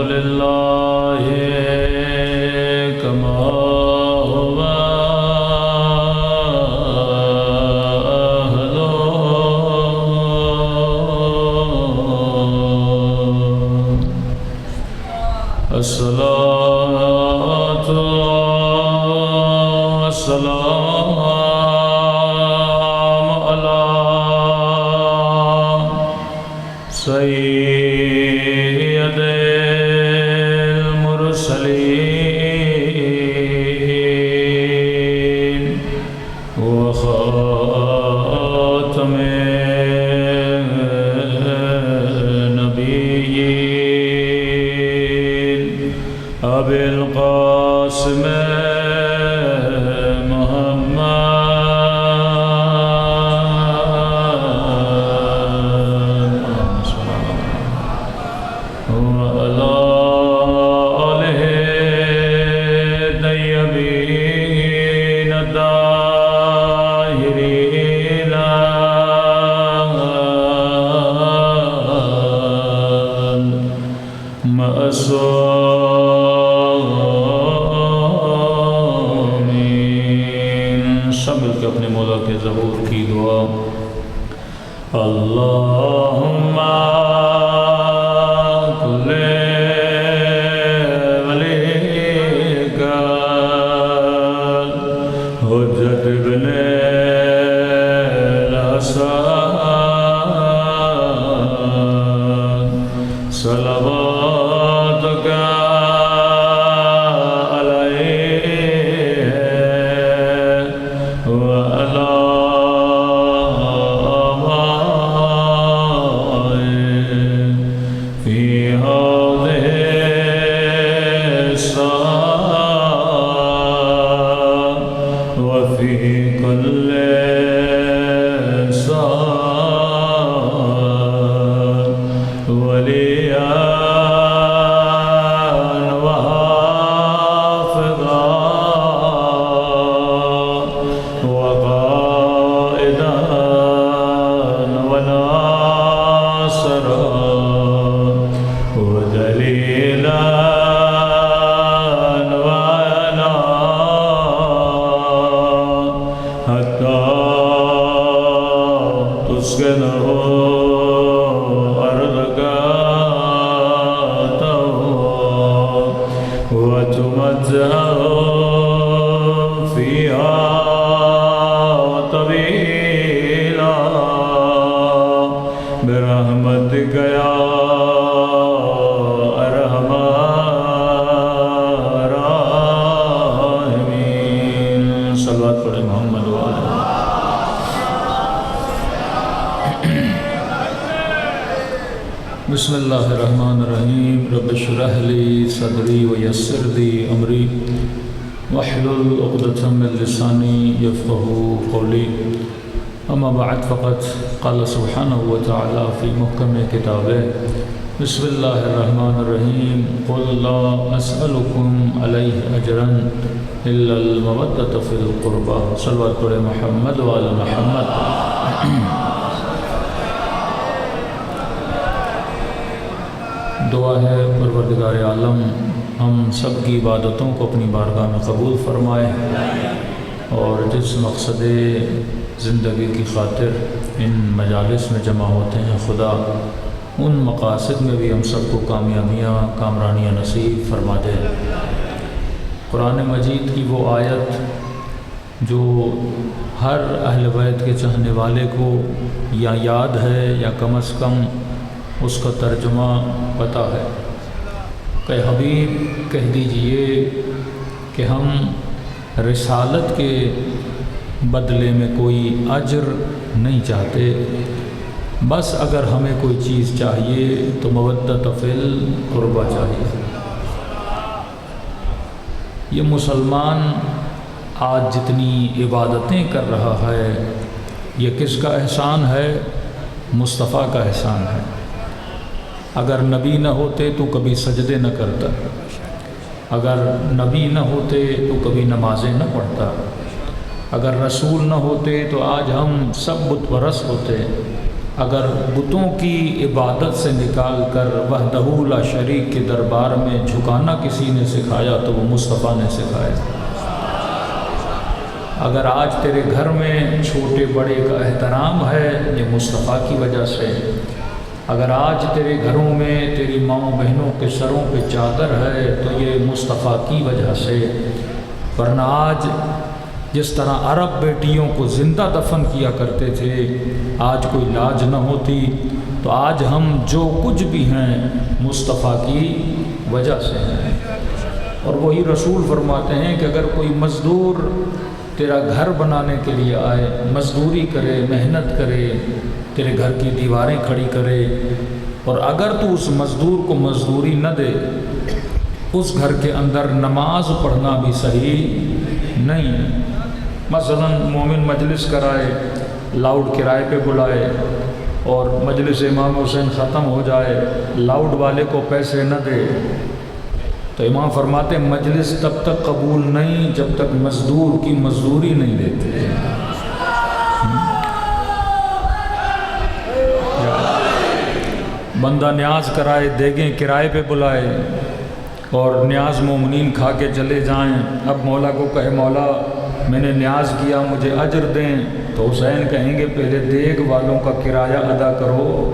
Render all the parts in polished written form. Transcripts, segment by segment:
لله كما هو أهله الصلاة والسلام على سيد المرسلين وخاتم النبيين أبي القاسم سب مل کے اپنے مولا کے ظہور کی دعا اللہم کل ولیک حجت ابن الحسن صلواتک برحمتک یا ارحم الراحمین صلوات پڑھیں محمد وآلہ بسم اللہ الرحمن الرحیم رب اشرح لی صدری ویسر لی امری واحلل عقدۃ من لسانی یفقہوا قولی اما بعد فقط قال سبحانہ وتعالی فی محکم کتابہ بسم اللہ الرحمن الرحیم قل لا اسألکم علیہ اجرا الا المودۃ فی القربى صلوات پڑھیں محمد وعلی محمد دعا ہے پروردگار عالم ہم سب کی عبادتوں کو اپنی بارگاہ میں قبول فرمائے اور جس مقصد زندگی کی خاطر ان مجالس میں جمع ہوتے ہیں خدا ان مقاصد میں بھی ہم سب کو کامیابیاں کامرانیاں نصیب فرما دے قرآن مجید کی وہ آیت جو ہر اہل بیت کے چاہنے والے کو یا یاد ہے یا کم از کم اس کا ترجمہ پتہ ہے کہ حبیب کہہ دیجئے کہ ہم رسالت کے بدلے میں کوئی اجر نہیں چاہتے بس اگر ہمیں کوئی چیز چاہیے تو مودۃ فی القربى چاہیے یہ مسلمان آج جتنی عبادتیں کر رہا ہے یہ کس کا احسان ہے مصطفیٰ کا احسان ہے اگر نبی نہ ہوتے تو کبھی سجدے نہ کرتا اگر نبی نہ ہوتے تو کبھی نمازیں نہ پڑھتا اگر رسول نہ ہوتے تو آج ہم سب بت پرست ہوتے اگر بتوں کی عبادت سے نکال کر وحدہ لا شریک کے دربار میں جھکانا کسی نے سکھایا تو وہ مصطفیٰ نے سکھایا۔ اگر آج تیرے گھر میں چھوٹے بڑے کا احترام ہے یہ مصطفیٰ کی وجہ سے۔ اگر آج تیرے گھروں میں تیری ماؤں بہنوں کے سروں پہ چادر ہے تو یہ مصطفیٰ کی وجہ سے۔ ورنہ آج جس طرح عرب بیٹیوں کو زندہ دفن کیا کرتے تھے آج کوئی لاج نہ ہوتی، تو آج ہم جو کچھ بھی ہیں مصطفیٰ کی وجہ سے ہیں۔ اور وہی رسول فرماتے ہیں کہ اگر کوئی مزدور تیرا گھر بنانے کے لیے آئے، مزدوری کرے، محنت کرے، تیرے گھر کی دیواریں کھڑی کرے، اور اگر تو اس مزدور کو مزدوری نہ دے، اس گھر کے اندر نماز پڑھنا بھی صحیح نہیں۔ مثلا مومن مجلس کرائے، لاؤڈ کرائے پہ بلائے، اور مجلس امام حسین ختم ہو جائے، لاؤڈ والے کو پیسے نہ دے، تو امام فرماتے ہیں مجلس تب تک قبول نہیں جب تک مزدور کی مزدوری نہیں دیتے۔ بندہ نیاز کرائے، دیگیں کرائے پہ بلائے اور نیاز مومنین کھا کے چلے جائیں، اب مولا کو کہے مولا میں نے نیاز کیا مجھے اجر دیں، تو حسین کہیں گے پہلے دیگ والوں کا کرایہ ادا کرو،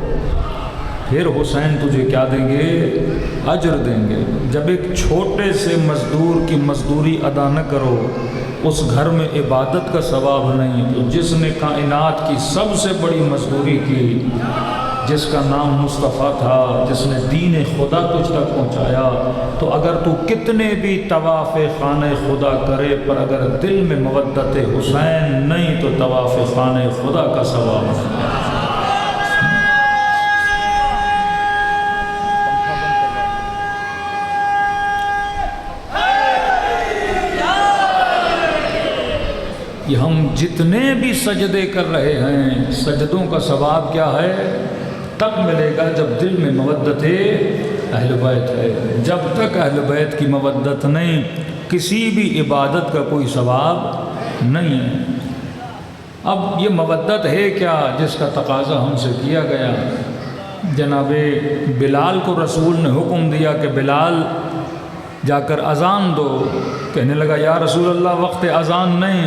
پھر حسین تجھے کیا دیں گے؟ اجر دیں گے۔ جب ایک چھوٹے سے مزدور کی مزدوری ادا نہ کرو، اس گھر میں عبادت کا ثواب نہیں، تو جس نے کائنات کی سب سے بڑی مزدوری کی، جس کا نام مصطفیٰ تھا، جس نے دین خدا تجھ تک پہنچایا، تو اگر تو کتنے بھی طواف خانہ خدا کرے پر اگر دل میں مودت حسین نہیں تو طواف خانہ خدا کا ثواب نہیں۔ یہ ہم جتنے بھی سجدے کر رہے ہیں، سجدوں کا ثواب کیا ہے؟ تب ملے گا جب دل میں مودت اہل بیت ہے۔ جب تک اہل بیت کی مودت نہیں، کسی بھی عبادت کا کوئی ثواب نہیں ہے۔ اب یہ مودت ہے کیا جس کا تقاضا ہم سے کیا گیا؟ جناب بلال کو رسول نے حکم دیا کہ بلال جا کر اذان دو، کہنے لگا یا رسول اللہ وقت اذان نہیں،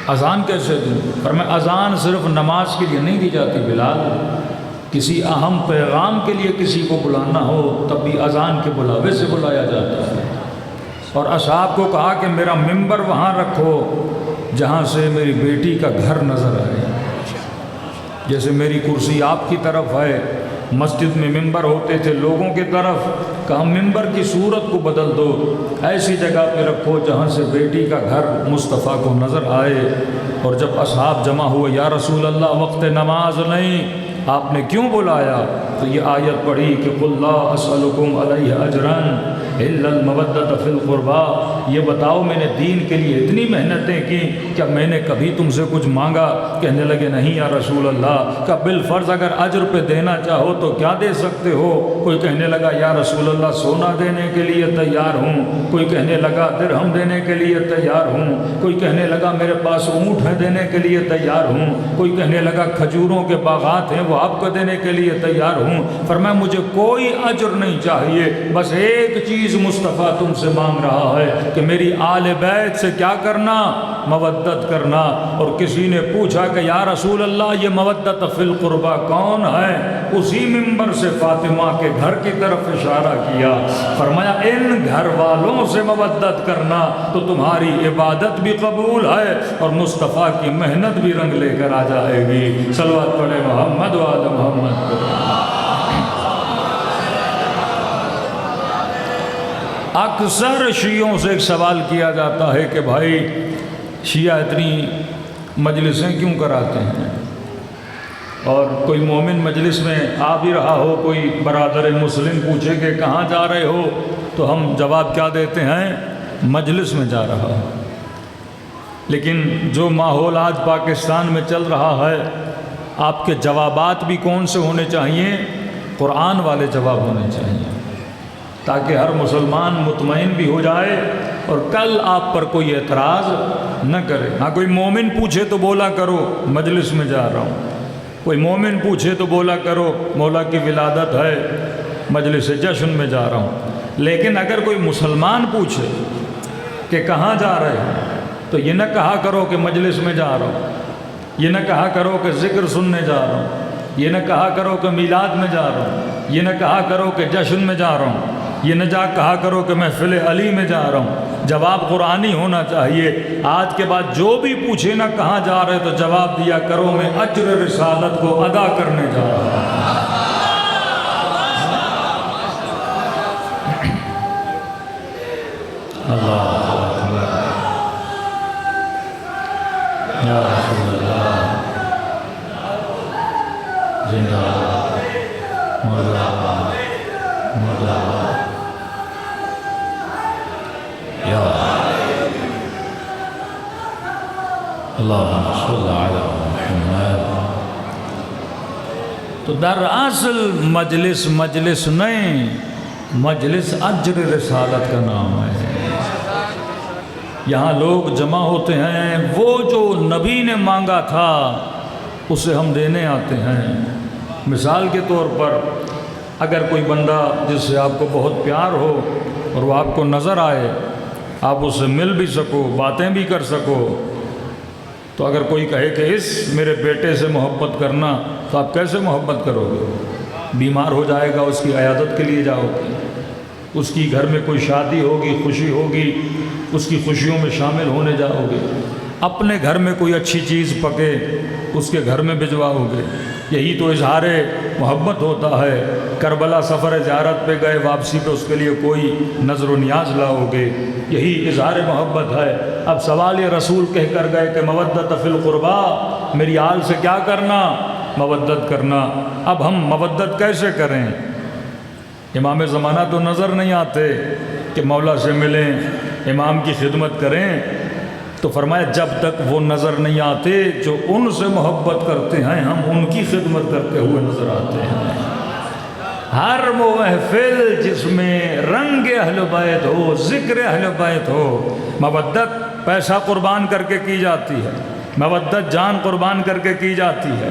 اذان کیسے دوں؟ فرمایا اذان صرف نماز کے لیے نہیں دی جاتی بلال، کسی اہم پیغام کے لیے کسی کو بلانا ہو تب بھی اذان کے بلاوے سے بلایا جاتا ہے۔ اور اصحاب کو کہا کہ میرا ممبر وہاں رکھو جہاں سے میری بیٹی کا گھر نظر آئے، جیسے میری کرسی آپ کی طرف ہے، مسجد میں ممبر ہوتے تھے لوگوں کی طرف، کہا ممبر کی صورت کو بدل دو، ایسی جگہ پہ رکھو جہاں سے بیٹی کا گھر مصطفیٰ کو نظر آئے۔ اور جب اصحاب جمع ہوئے یا رسول اللہ وقت نماز نہیں، آپ نے کیوں بلایا؟ تو یہ آیت پڑھی کہ قُلْ لَا أَسْأَلُكُمْ عَلَيْهِ أَجْرًا إِلَّا الْمَوَدَّةَ فِي الْقُرْبَى، یہ بتاؤ میں نے دین کے لیے اتنی محنتیں کی، کیا میں نے کبھی تم سے کچھ مانگا؟ کہنے لگے نہیں یا رسول اللہ، کہ بالفرض اگر اجر پہ دینا چاہو تو کیا دے سکتے ہو؟ کوئی کہنے لگا یا رسول اللہ سونا دینے کے لیے تیار ہوں، کوئی کہنے لگا درہم دینے کے لیے تیار ہوں، کوئی کہنے لگا میرے پاس اونٹ ہے دینے کے لیے تیار ہوں، کوئی کہنے لگا کھجوروں کے باغات ہیں وہ آپ کو دینے کے لیے تیار ہوں۔ فرمایا مجھے کوئی اجر نہیں چاہیے، بس ایک چیز مصطفیٰ تم سے مانگ رہا ہے کہ میری آل بیت سے کیا کرنا؟ مودت کرنا۔ اور کسی نے پوچھا کہ یا رسول اللہ یہ مودت فی القربہ کون ہے؟ اسی ممبر سے فاطمہ کے گھر کی طرف اشارہ کیا، فرمایا ان گھر والوں سے مودت کرنا تو تمہاری عبادت بھی قبول ہے اور مصطفیٰ کی محنت بھی رنگ لے کر آ جائے گی۔ صلوات پڑھے محمد و آل محمد۔ اکثر شیعوں سے ایک سوال کیا جاتا ہے کہ بھائی شیعہ اتنی مجلسیں کیوں کراتے ہیں؟ اور کوئی مومن مجلس میں آ بھی رہا ہو، کوئی برادر مسلم پوچھے کہ کہاں جا رہے ہو، تو ہم جواب کیا دیتے ہیں؟ مجلس میں جا رہا ہوں۔ لیکن جو ماحول آج پاکستان میں چل رہا ہے، آپ کے جوابات بھی کون سے ہونے چاہیے؟ قرآن والے جواب ہونے چاہیے، تاکہ ہر مسلمان مطمئن بھی ہو جائے اور کل آپ پر کوئی اعتراض نہ کرے۔ ہاں کوئی مومن پوچھے تو بولا کرو مجلس میں جا رہا ہوں، کوئی مومن پوچھے تو بولا کرو مولا کی ولادت ہے، مجلس جشن میں جا رہا ہوں۔ لیکن اگر کوئی مسلمان پوچھے کہ کہاں جا رہے ہیں تو یہ نہ کہا کرو کہ مجلس میں جا رہا ہوں، یہ نہ کہا کرو کہ ذکر سننے جا رہا ہوں، یہ نہ کہا کرو کہ میلاد میں جا رہا ہوں، یہ نہ کہا کرو کہ جشن میں جا رہا ہوں، یہ نہ کہا کرو کہ محفل علی میں جا رہا ہوں۔ جواب قرآنی ہونا چاہیے۔ آج کے بعد جو بھی پوچھے نا کہاں جا رہے تو جواب دیا کرو میں اجر رسالت کو ادا کرنے جا رہا ہوں۔ اللہ یا رسول اللہ زندہ باد مردہ باد یا اللہم صلی علی محمد۔ تو دراصل مجلس نہیں، مجلس اجر رسالت کا نام ہے۔ یہاں لوگ جمع ہوتے ہیں، وہ جو نبی نے مانگا تھا اسے ہم دینے آتے ہیں۔ مثال کے طور پر اگر کوئی بندہ جس سے آپ کو بہت پیار ہو اور وہ آپ کو نظر آئے، آپ اس سے مل بھی سکو، باتیں بھی کر سکو، تو اگر کوئی کہے کہ اس میرے بیٹے سے محبت کرنا تو آپ کیسے محبت کرو گے؟ بیمار ہو جائے گا اس کی عیادت کے لیے جاؤ گے، اس کی گھر میں کوئی شادی ہوگی، خوشی ہوگی، اس کی خوشیوں میں شامل ہونے جاؤ گے، اپنے گھر میں کوئی اچھی چیز پکے اس کے گھر میں بھجواؤ گے۔ یہی تو اظہار محبت ہوتا ہے۔ کربلا سفر زیارت پہ گئے، واپسی پہ اس کے لیے کوئی نظر و نیاز لاؤ گے، یہی اظہار محبت ہے۔ اب سوال یہ رسول کہہ کر گئے کہ مودت فی القربا، میری آل سے کیا کرنا؟ مودت کرنا۔ اب ہم مودت کیسے کریں؟ امام زمانہ تو نظر نہیں آتے کہ مولا سے ملیں، امام کی خدمت کریں، تو فرمایا جب تک وہ نظر نہیں آتے جو ان سے محبت کرتے ہیں ہم ان کی خدمت کرتے ہوئے نظر آتے ہیں۔ ہر وہ محفل جس میں رنگ اہل بیت ہو، ذکر اہل بیت ہو، مودت پیسہ قربان کر کے کی جاتی ہے، مودت جان قربان کر کے کی جاتی ہے۔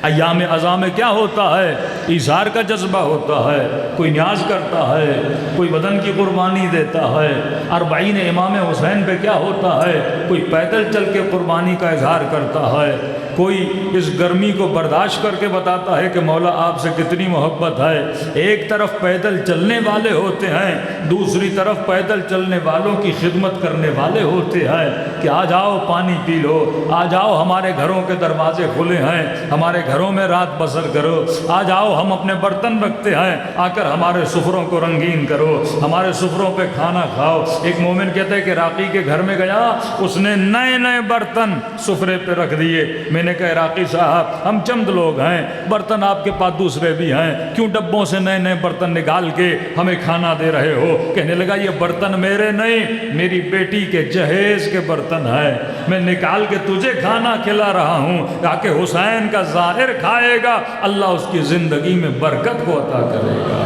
ایام عزا میں کیا ہوتا ہے؟ ایثار کا جذبہ ہوتا ہے، کوئی نیاز کرتا ہے، کوئی بدن کی قربانی دیتا ہے۔ اربعین امام حسین پہ کیا ہوتا ہے؟ کوئی پیدل چل کے قربانی کا اظہار کرتا ہے، کوئی اس گرمی کو برداشت کر کے بتاتا ہے کہ مولا آپ سے کتنی محبت ہے۔ ایک طرف پیدل چلنے والے ہوتے ہیں، دوسری طرف پیدل چلنے والوں کی خدمت کرنے والے ہوتے ہیں کہ آ جاؤ پانی پی لو، آ جاؤ ہمارے گھروں کے دروازے کھلے ہیں، ہمارے گھروں میں رات بسر کرو، آ جاؤ ہم اپنے برتن رکھتے ہیں، آ کر ہمارے سفروں کو رنگین کرو، ہمارے سفروں پہ کھانا کھاؤ۔ ایک مومن کہتا ہے کہ راقی کے گھر میں گیا، اس نے نئے نئے برتن سفرے پہ رکھ دیے۔ میں نے کہا راقی صاحب ہم چند لوگ ہیں، برتن آپ کے پاس دوسرے بھی ہیں، کیوں ڈبوں سے نئے نئے برتن نکال کے ہمیں کھانا دے رہے ہو؟ کہنے لگا یہ برتن میرے نہیں، میری بیٹی کے جہیز کے برتن ہیں، میں نکال کے تجھے کھانا کھلا رہا ہوں تاکہ حسین کا ظاہر کھائے گا، اللہ اس کی زندگی میں برکت کو عطا کرے گا۔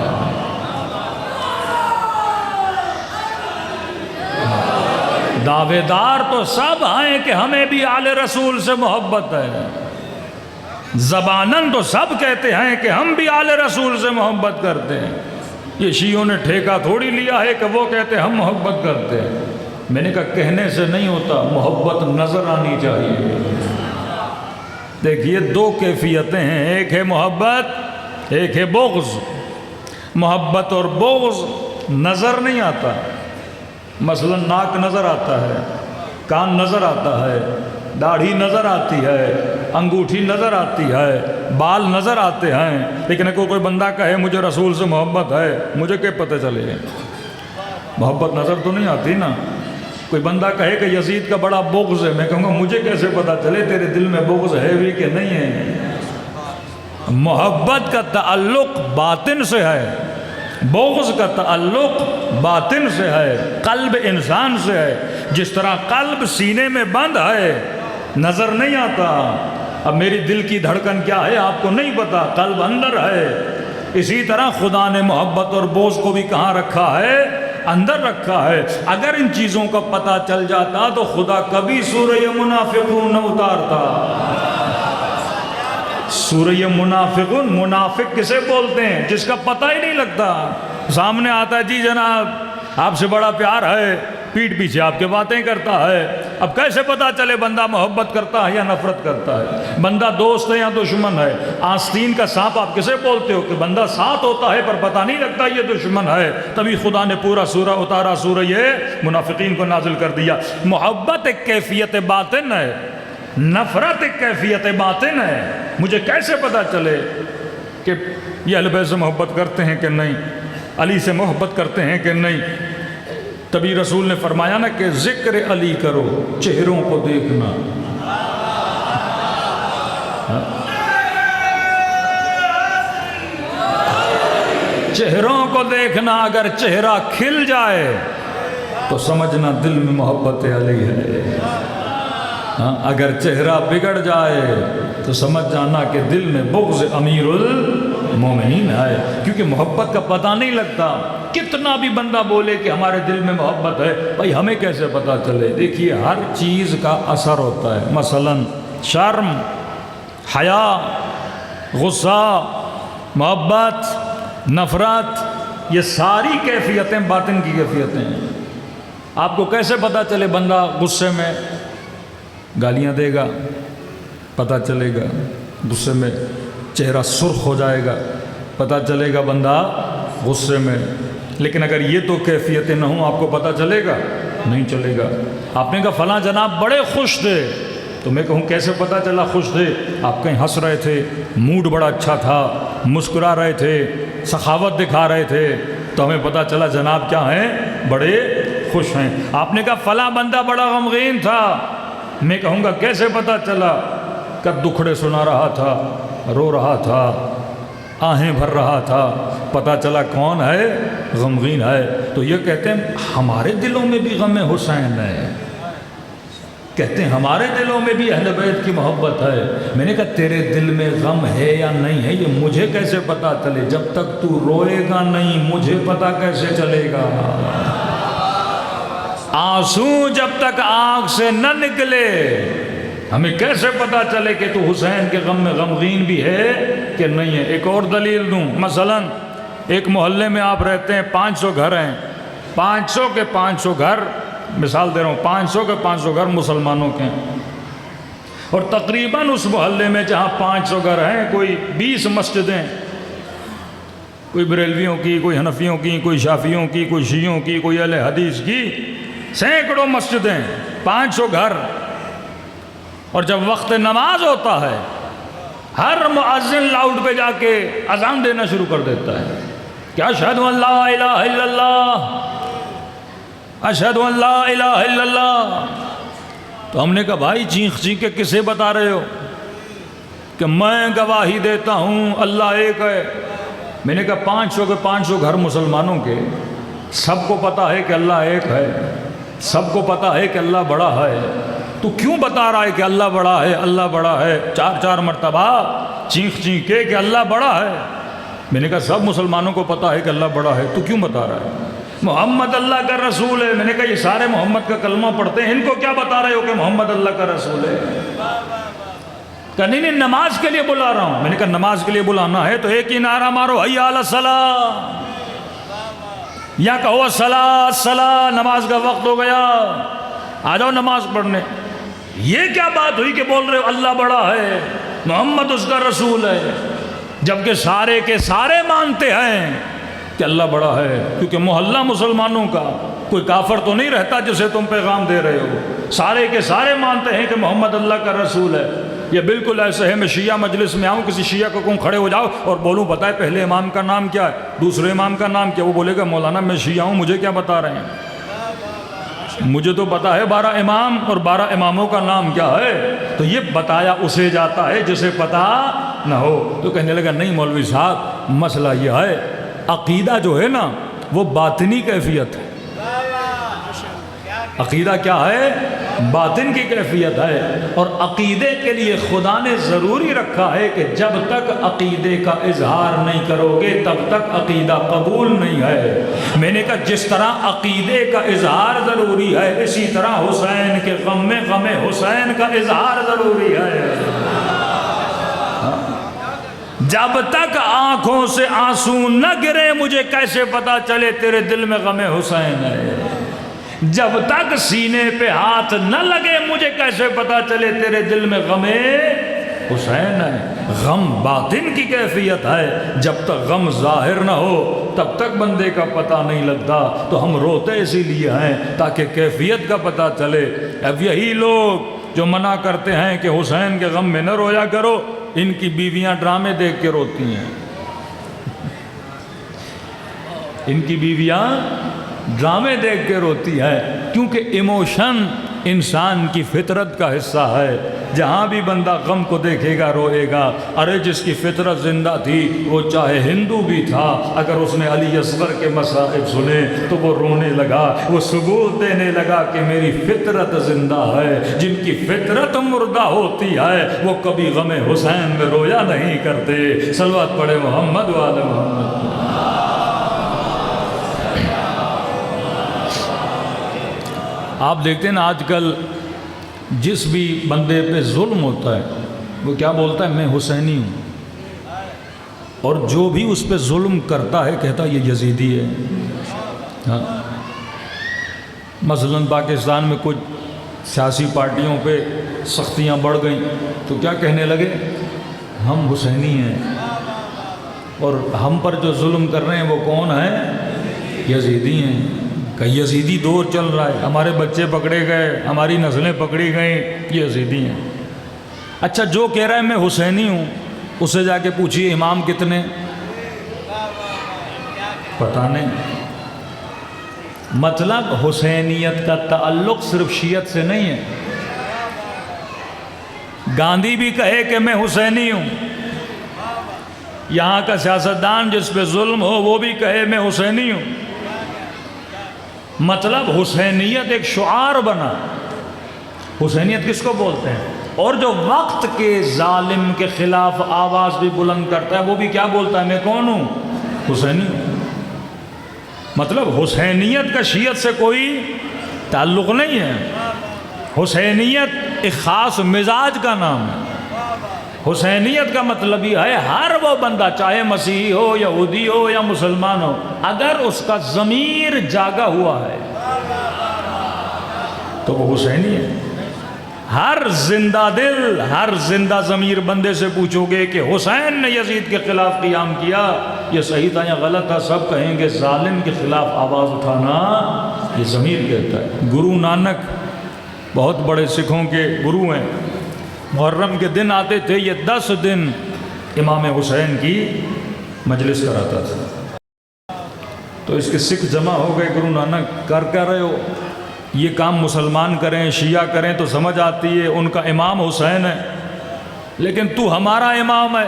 دعوے دار تو سب ہیں کہ ہمیں بھی آل رسول سے محبت ہے، زبانن تو سب کہتے ہیں کہ ہم بھی آل رسول سے محبت کرتے ہیں۔ یہ شیعوں نے ٹھیکہ تھوڑی لیا ہے کہ وہ کہتے ہیں ہم محبت کرتے ہیں۔ میں نے کہا کہنے سے نہیں ہوتا، محبت نظر آنی چاہیے۔ دیکھیے دو کیفیتیں ہیں، ایک ہے محبت، ایک ہے بغض۔ محبت اور بغض نظر نہیں آتا، مثلا ناک نظر آتا ہے، کان نظر آتا ہے، داڑھی نظر آتی ہے، انگوٹھی نظر آتی ہے، بال نظر آتے ہیں، لیکن اگر کوئی بندہ کہے مجھے رسول سے محبت ہے، مجھے کیا پتہ چلے؟ محبت نظر تو نہیں آتی نا۔ کوئی بندہ کہے کہ یزید کا بڑا بغض ہے، میں کہوں گا مجھے کیسے پتہ چلے تیرے دل میں بغض ہے بھی کہ نہیں ہے؟ محبت کا تعلق باطن سے ہے، بغض کا تعلق باطن سے ہے، قلب انسان سے ہے۔ جس طرح قلب سینے میں بند ہے، نظر نہیں آتا۔ اب میری دل کی دھڑکن کیا ہے آپ کو نہیں پتا، قلب اندر ہے۔ اسی طرح خدا نے محبت اور بغض کو بھی کہاں رکھا ہے؟ اندر رکھا ہے۔ اگر ان چیزوں کا پتہ چل جاتا تو خدا کبھی سورہ منافقون نہ اتارتا۔ سورہ منافقون. منافق کسے بولتے ہیں؟ جس کا پتہ ہی نہیں لگتا. سامنے آتا ہے جی جناب آپ سے بڑا پیار ہے، پیٹھ پیچھے آپ کے باتیں کرتا ہے. اب کیسے پتا چلے بندہ محبت کرتا ہے یا نفرت کرتا ہے، بندہ دوست ہے یا دشمن ہے؟ آستین کا سانپ آپ کسے بولتے ہو کہ بندہ ساتھ ہوتا ہے پر پتہ نہیں لگتا یہ دشمن ہے؟ تبھی خدا نے پورا سورہ اتارا، سورہ یہ منافقین کو نازل کر دیا. محبت ایک کیفیت باطن ہے، نفرت ایک کیفیت باطن ہے. مجھے کیسے پتا چلے کہ یہ اہل بیت سے محبت کرتے ہیں کہ نہیں، علی سے محبت کرتے ہیں کہ نہیں؟ تبھی رسول نے فرمایا نا کہ ذکر علی کرو، چہروں کو دیکھنا. چہروں کو دیکھنا، اگر چہرہ کھل جائے تو سمجھنا دل میں محبت علی ہے. اگر چہرہ بگڑ جائے تو سمجھ جانا کہ دل میں بغض امیر المومنین ہے. کیونکہ محبت کا پتہ نہیں لگتا. کتنا بھی بندہ بولے کہ ہمارے دل میں محبت ہے، بھائی ہمیں کیسے پتہ چلے؟ دیکھیے ہر چیز کا اثر ہوتا ہے. مثلا شرم، حیا، غصہ، محبت، نفرت، یہ ساری کیفیتیں باطن کی کیفیتیں ہیں. آپ کو کیسے پتہ چلے بندہ غصے میں گالیاں دے گا؟ پتہ چلے گا. غصے میں چہرہ سرخ ہو جائے گا، پتہ چلے گا بندہ غصے میں. لیکن اگر یہ تو کیفیتیں نہ ہوں آپ کو پتہ چلے گا؟ نہیں چلے گا. آپ نے کہا فلاں جناب بڑے خوش تھے، تو میں کہوں کیسے پتہ چلا خوش تھے؟ آپ کہیں ہنس رہے تھے، موڈ بڑا اچھا تھا، مسکرا رہے تھے، سخاوت دکھا رہے تھے، تو ہمیں پتہ چلا جناب کیا ہیں؟ بڑے خوش ہیں. آپ نے کہا فلاں بندہ بڑا غمگین تھا، میں کہوں گا کیسے پتہ چلا؟ کہ دکھڑے سنا رہا تھا، رو رہا تھا، آہیں بھر رہا تھا. پتہ چلا کون ہے؟ غمگین ہے. تو یہ کہتے ہیں ہمارے دلوں میں بھی غم حسین ہے. کہتے ہیں ہمارے دلوں میں بھی اہل بیت کی محبت ہے. میں نے کہا تیرے دل میں غم ہے یا نہیں ہے یہ مجھے کیسے پتہ چلے؟ جب تک تو روئے گا نہیں مجھے پتہ کیسے چلے گا؟ آنسو جب تک آنکھ سے نہ نکلے ہمیں کیسے پتہ چلے کہ تو حسین کے غم میں غمگین بھی ہے کہ نہیں ہے؟ ایک اور دلیل دوں. مثلا ایک محلے میں آپ رہتے ہیں، 500 گھر ہیں، 500 کے 500 گھر، مثال دے رہا ہوں، 500 کے 500 گھر مسلمانوں کے ہیں، اور تقریباً اس محلے میں جہاں 500 گھر ہیں کوئی 20 مسجدیں، کوئی بریلویوں کی، کوئی حنفیوں کی، کوئی شافیوں کی، کوئی شیعوں کی، کوئی اہل حدیث کی، سینکڑوں مسجدیں، 500 گھر. اور جب وقت نماز ہوتا ہے ہر مؤذن لاؤڈ پہ جا کے اذان دینا شروع کر دیتا ہے کہ اشہد ان لا الہ الا اللہ، اشہد ان لا الہ الا اللہ. تو ہم نے کہا بھائی چیخ چیخ کے کسے بتا رہے ہو؟ کہ میں گواہی دیتا ہوں اللہ ایک ہے. میں نے کہا 500 کے 500 گھر مسلمانوں کے، سب کو پتہ ہے کہ اللہ ایک ہے، سب کو پتہ ہے کہ اللہ بڑا ہے، تو کیوں بتا رہا ہے کہ اللہ بڑا ہے، اللہ بڑا ہے؟ 4 مرتبہ چیخ چیخ کے کہ اللہ بڑا ہے. میں نے کہا سب مسلمانوں کو پتہ ہے کہ اللہ بڑا ہے، تو کیوں بتا رہا ہے؟ محمد اللہ کا رسول ہے. میں نے کہا یہ سارے محمد کا کلمہ پڑھتے ہیں، ان کو کیا بتا رہے ہو کہ محمد اللہ کا رسول ہے؟ کہ نہیں نماز کے لیے بلا رہا ہوں. میں نے کہا نماز کے لیے بلانا ہے تو ایک ہی نعرہ مارو، حی علی الصلاۃ، یا کہو الصلاۃ الصلاۃ، نماز کا وقت ہو گیا، آ جاؤ نماز پڑھنے. یہ کیا بات ہوئی کہ بول رہے ہو اللہ بڑا ہے، محمد اس کا رسول ہے، جبکہ سارے کے سارے مانتے ہیں کہ اللہ بڑا ہے. کیونکہ محلہ مسلمانوں کا کوئی کافر تو نہیں رہتا جسے تم پیغام دے رہے ہو، سارے کے سارے مانتے ہیں کہ محمد اللہ کا رسول ہے. یہ بالکل ایسے ہے میں شیعہ مجلس میں آؤں، کسی شیعہ کو کہوں کھڑے ہو جاؤ اور بولوں بتائے پہلے امام کا نام کیا ہے، دوسرے امام کا نام کیا؟ وہ بولے گا مولانا میں شیعہ ہوں، مجھے کیا بتا رہے ہیں؟ مجھے تو پتا ہے 12 امام اور 12 اماموں کا نام کیا ہے. تو یہ بتایا اسے جاتا ہے جسے پتا نہ ہو. تو کہنے لگا نہیں مولوی صاحب مسئلہ یہ ہے عقیدہ جو ہے نا وہ باطنی کیفیت ہے. عقیدہ کیا ہے؟ باطن کی کیفیت ہے. اور عقیدے کے لیے خدا نے ضروری رکھا ہے کہ جب تک عقیدے کا اظہار نہیں کرو گے تب تک عقیدہ قبول نہیں ہے. میں نے کہا جس طرح عقیدے کا اظہار ضروری ہے اسی طرح حسین کے غم میں غم حسین کا اظہار ضروری ہے. جب تک آنکھوں سے آنسو نہ گرے مجھے کیسے پتا چلے تیرے دل میں غم حسین ہے، جب تک سینے پہ ہاتھ نہ لگے مجھے کیسے پتا چلے تیرے دل میں غم حسین ہے۔ غم باطن کی کیفیت ہے، جب تک غم ظاہر نہ ہو تب تک بندے کا پتہ نہیں لگتا، تو ہم روتے اسی لیے ہیں تاکہ کیفیت کا پتہ چلے۔ اب یہی لوگ جو منع کرتے ہیں کہ حسین کے غم میں نہ رویا کرو، ان کی بیویاں ڈرامے دیکھ کے روتی ہیں، ان کی بیویاں ڈرامے دیکھ کے روتی ہے، کیونکہ ایموشن انسان کی فطرت کا حصہ ہے۔ جہاں بھی بندہ غم کو دیکھے گا روئے گا۔ ارے جس کی فطرت زندہ تھی وہ چاہے ہندو بھی تھا، اگر اس نے علی اصغر کے مصائب سنے تو وہ رونے لگا، وہ ثبوت دینے لگا کہ میری فطرت زندہ ہے۔ جن کی فطرت مردہ ہوتی ہے وہ کبھی غم حسین میں رویا نہیں کرتے۔ صلوات پڑھے محمد و آل محمد۔ آپ دیکھتے ہیں نا آج کل جس بھی بندے پہ ظلم ہوتا ہے وہ کیا بولتا ہے؟ میں حسینی ہوں، اور جو بھی اس پہ ظلم کرتا ہے کہتا ہے یہ یزیدی ہے۔ ہاں، مثلاً پاکستان میں کچھ سیاسی پارٹیوں پہ سختیاں بڑھ گئیں تو کیا کہنے لگے؟ ہم حسینی ہیں، اور ہم پر جو ظلم کر رہے ہیں وہ کون ہیں؟ یزیدی ہیں۔ کہ یزیدی دور چل رہا ہے، ہمارے بچے پکڑے گئے، ہماری نسلیں پکڑی گئیں، یہ یزیدی ہیں۔ اچھا جو کہہ رہا ہے میں حسینی ہوں، اس سے جا کے پوچھیے امام کتنے؟ پتہ نہیں۔ مطلب حسینیت کا تعلق صرف شیعت سے نہیں ہے۔ گاندھی بھی کہے کہ میں حسینی ہوں، یہاں کا سیاستدان جس پہ ظلم ہو وہ بھی کہے میں حسینی ہوں۔ مطلب حسینیت ایک شعار بنا۔ حسینیت کس کو بولتے ہیں؟ اور جو وقت کے ظالم کے خلاف آواز بھی بلند کرتا ہے وہ بھی کیا بولتا ہے؟ میں کون ہوں؟ حسینی ہوں۔ مطلب حسینیت کا شیعت سے کوئی تعلق نہیں ہے۔ حسینیت ایک خاص مزاج کا نام ہے۔ حسینیت کا مطلب یہ ہے ہر وہ بندہ چاہے مسیحی ہو، یہودی ہو یا مسلمان ہو، اگر اس کا ضمیر جاگا ہوا ہے تو وہ حسینی ہے۔ ہر زندہ دل، ہر زندہ ضمیر بندے سے پوچھو گے کہ حسین نے یزید کے خلاف قیام کیا، یہ صحیح تھا یا غلط تھا، سب کہیں گے ظالم کے خلاف آواز اٹھانا یہ ضمیر کہتا ہے۔ گرو نانک بہت بڑے سکھوں کے گرو ہیں، محرم کے دن آتے تھے، یہ 10 دن امام حسین کی مجلس کراتا تھا۔ تو اس کے سکھ جمع ہو گئے، گرو نانک کر رہے ہو، یہ کام مسلمان کریں شیعہ کریں تو سمجھ آتی ہے، ان کا امام حسین ہے، لیکن تو ہمارا امام ہے،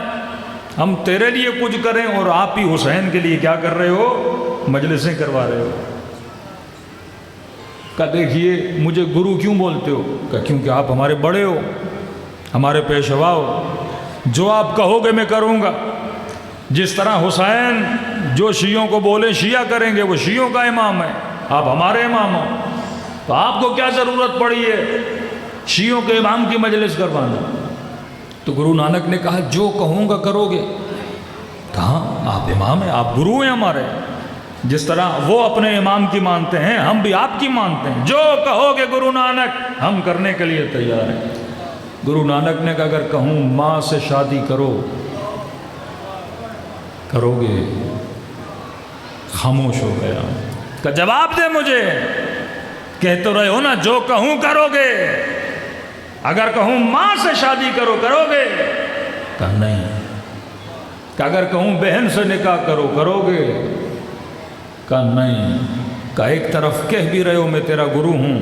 ہم تیرے لیے کچھ کریں اور آپ ہی حسین کے لیے کیا کر رہے ہو؟ مجلسیں کروا رہے ہو۔ کہا دیکھیے مجھے گرو کیوں بولتے ہو؟ کہا کیونکہ آپ ہمارے بڑے ہو، ہمارے پیشوا ہو، جو آپ کہو گے میں کروں گا۔ جس طرح حسین جو شیعوں کو بولے شیعہ کریں گے، وہ شیعوں کا امام ہے، آپ ہمارے امام ہو، تو آپ کو کیا ضرورت پڑی ہے شیعوں کے امام کی مجلس کروانا؟ تو گرو نانک نے کہا جو کہوں گا کرو گے؟ کہاں آپ امام ہیں، آپ گرو ہیں ہمارے، جس طرح وہ اپنے امام کی مانتے ہیں ہم بھی آپ کی مانتے ہیں، جو کہو گے گرو نانک ہم کرنے کے لیے تیار ہیں۔ گرو نانک نے کہا اگر کہوں ماں سے شادی کرو گے؟ خاموش ہو گیا۔ کہ جواب دے مجھے، کہہ تو رہے ہو نا جو کہوں کرو گے، اگر کہوں ماں سے شادی کرو گے؟ کہا نہیں۔ کہ اگر کہوں بہن سے نکاح کرو گے؟ کہا نہیں۔ کہ ایک طرف کہہ بھی رہے ہو میں تیرا گرو ہوں،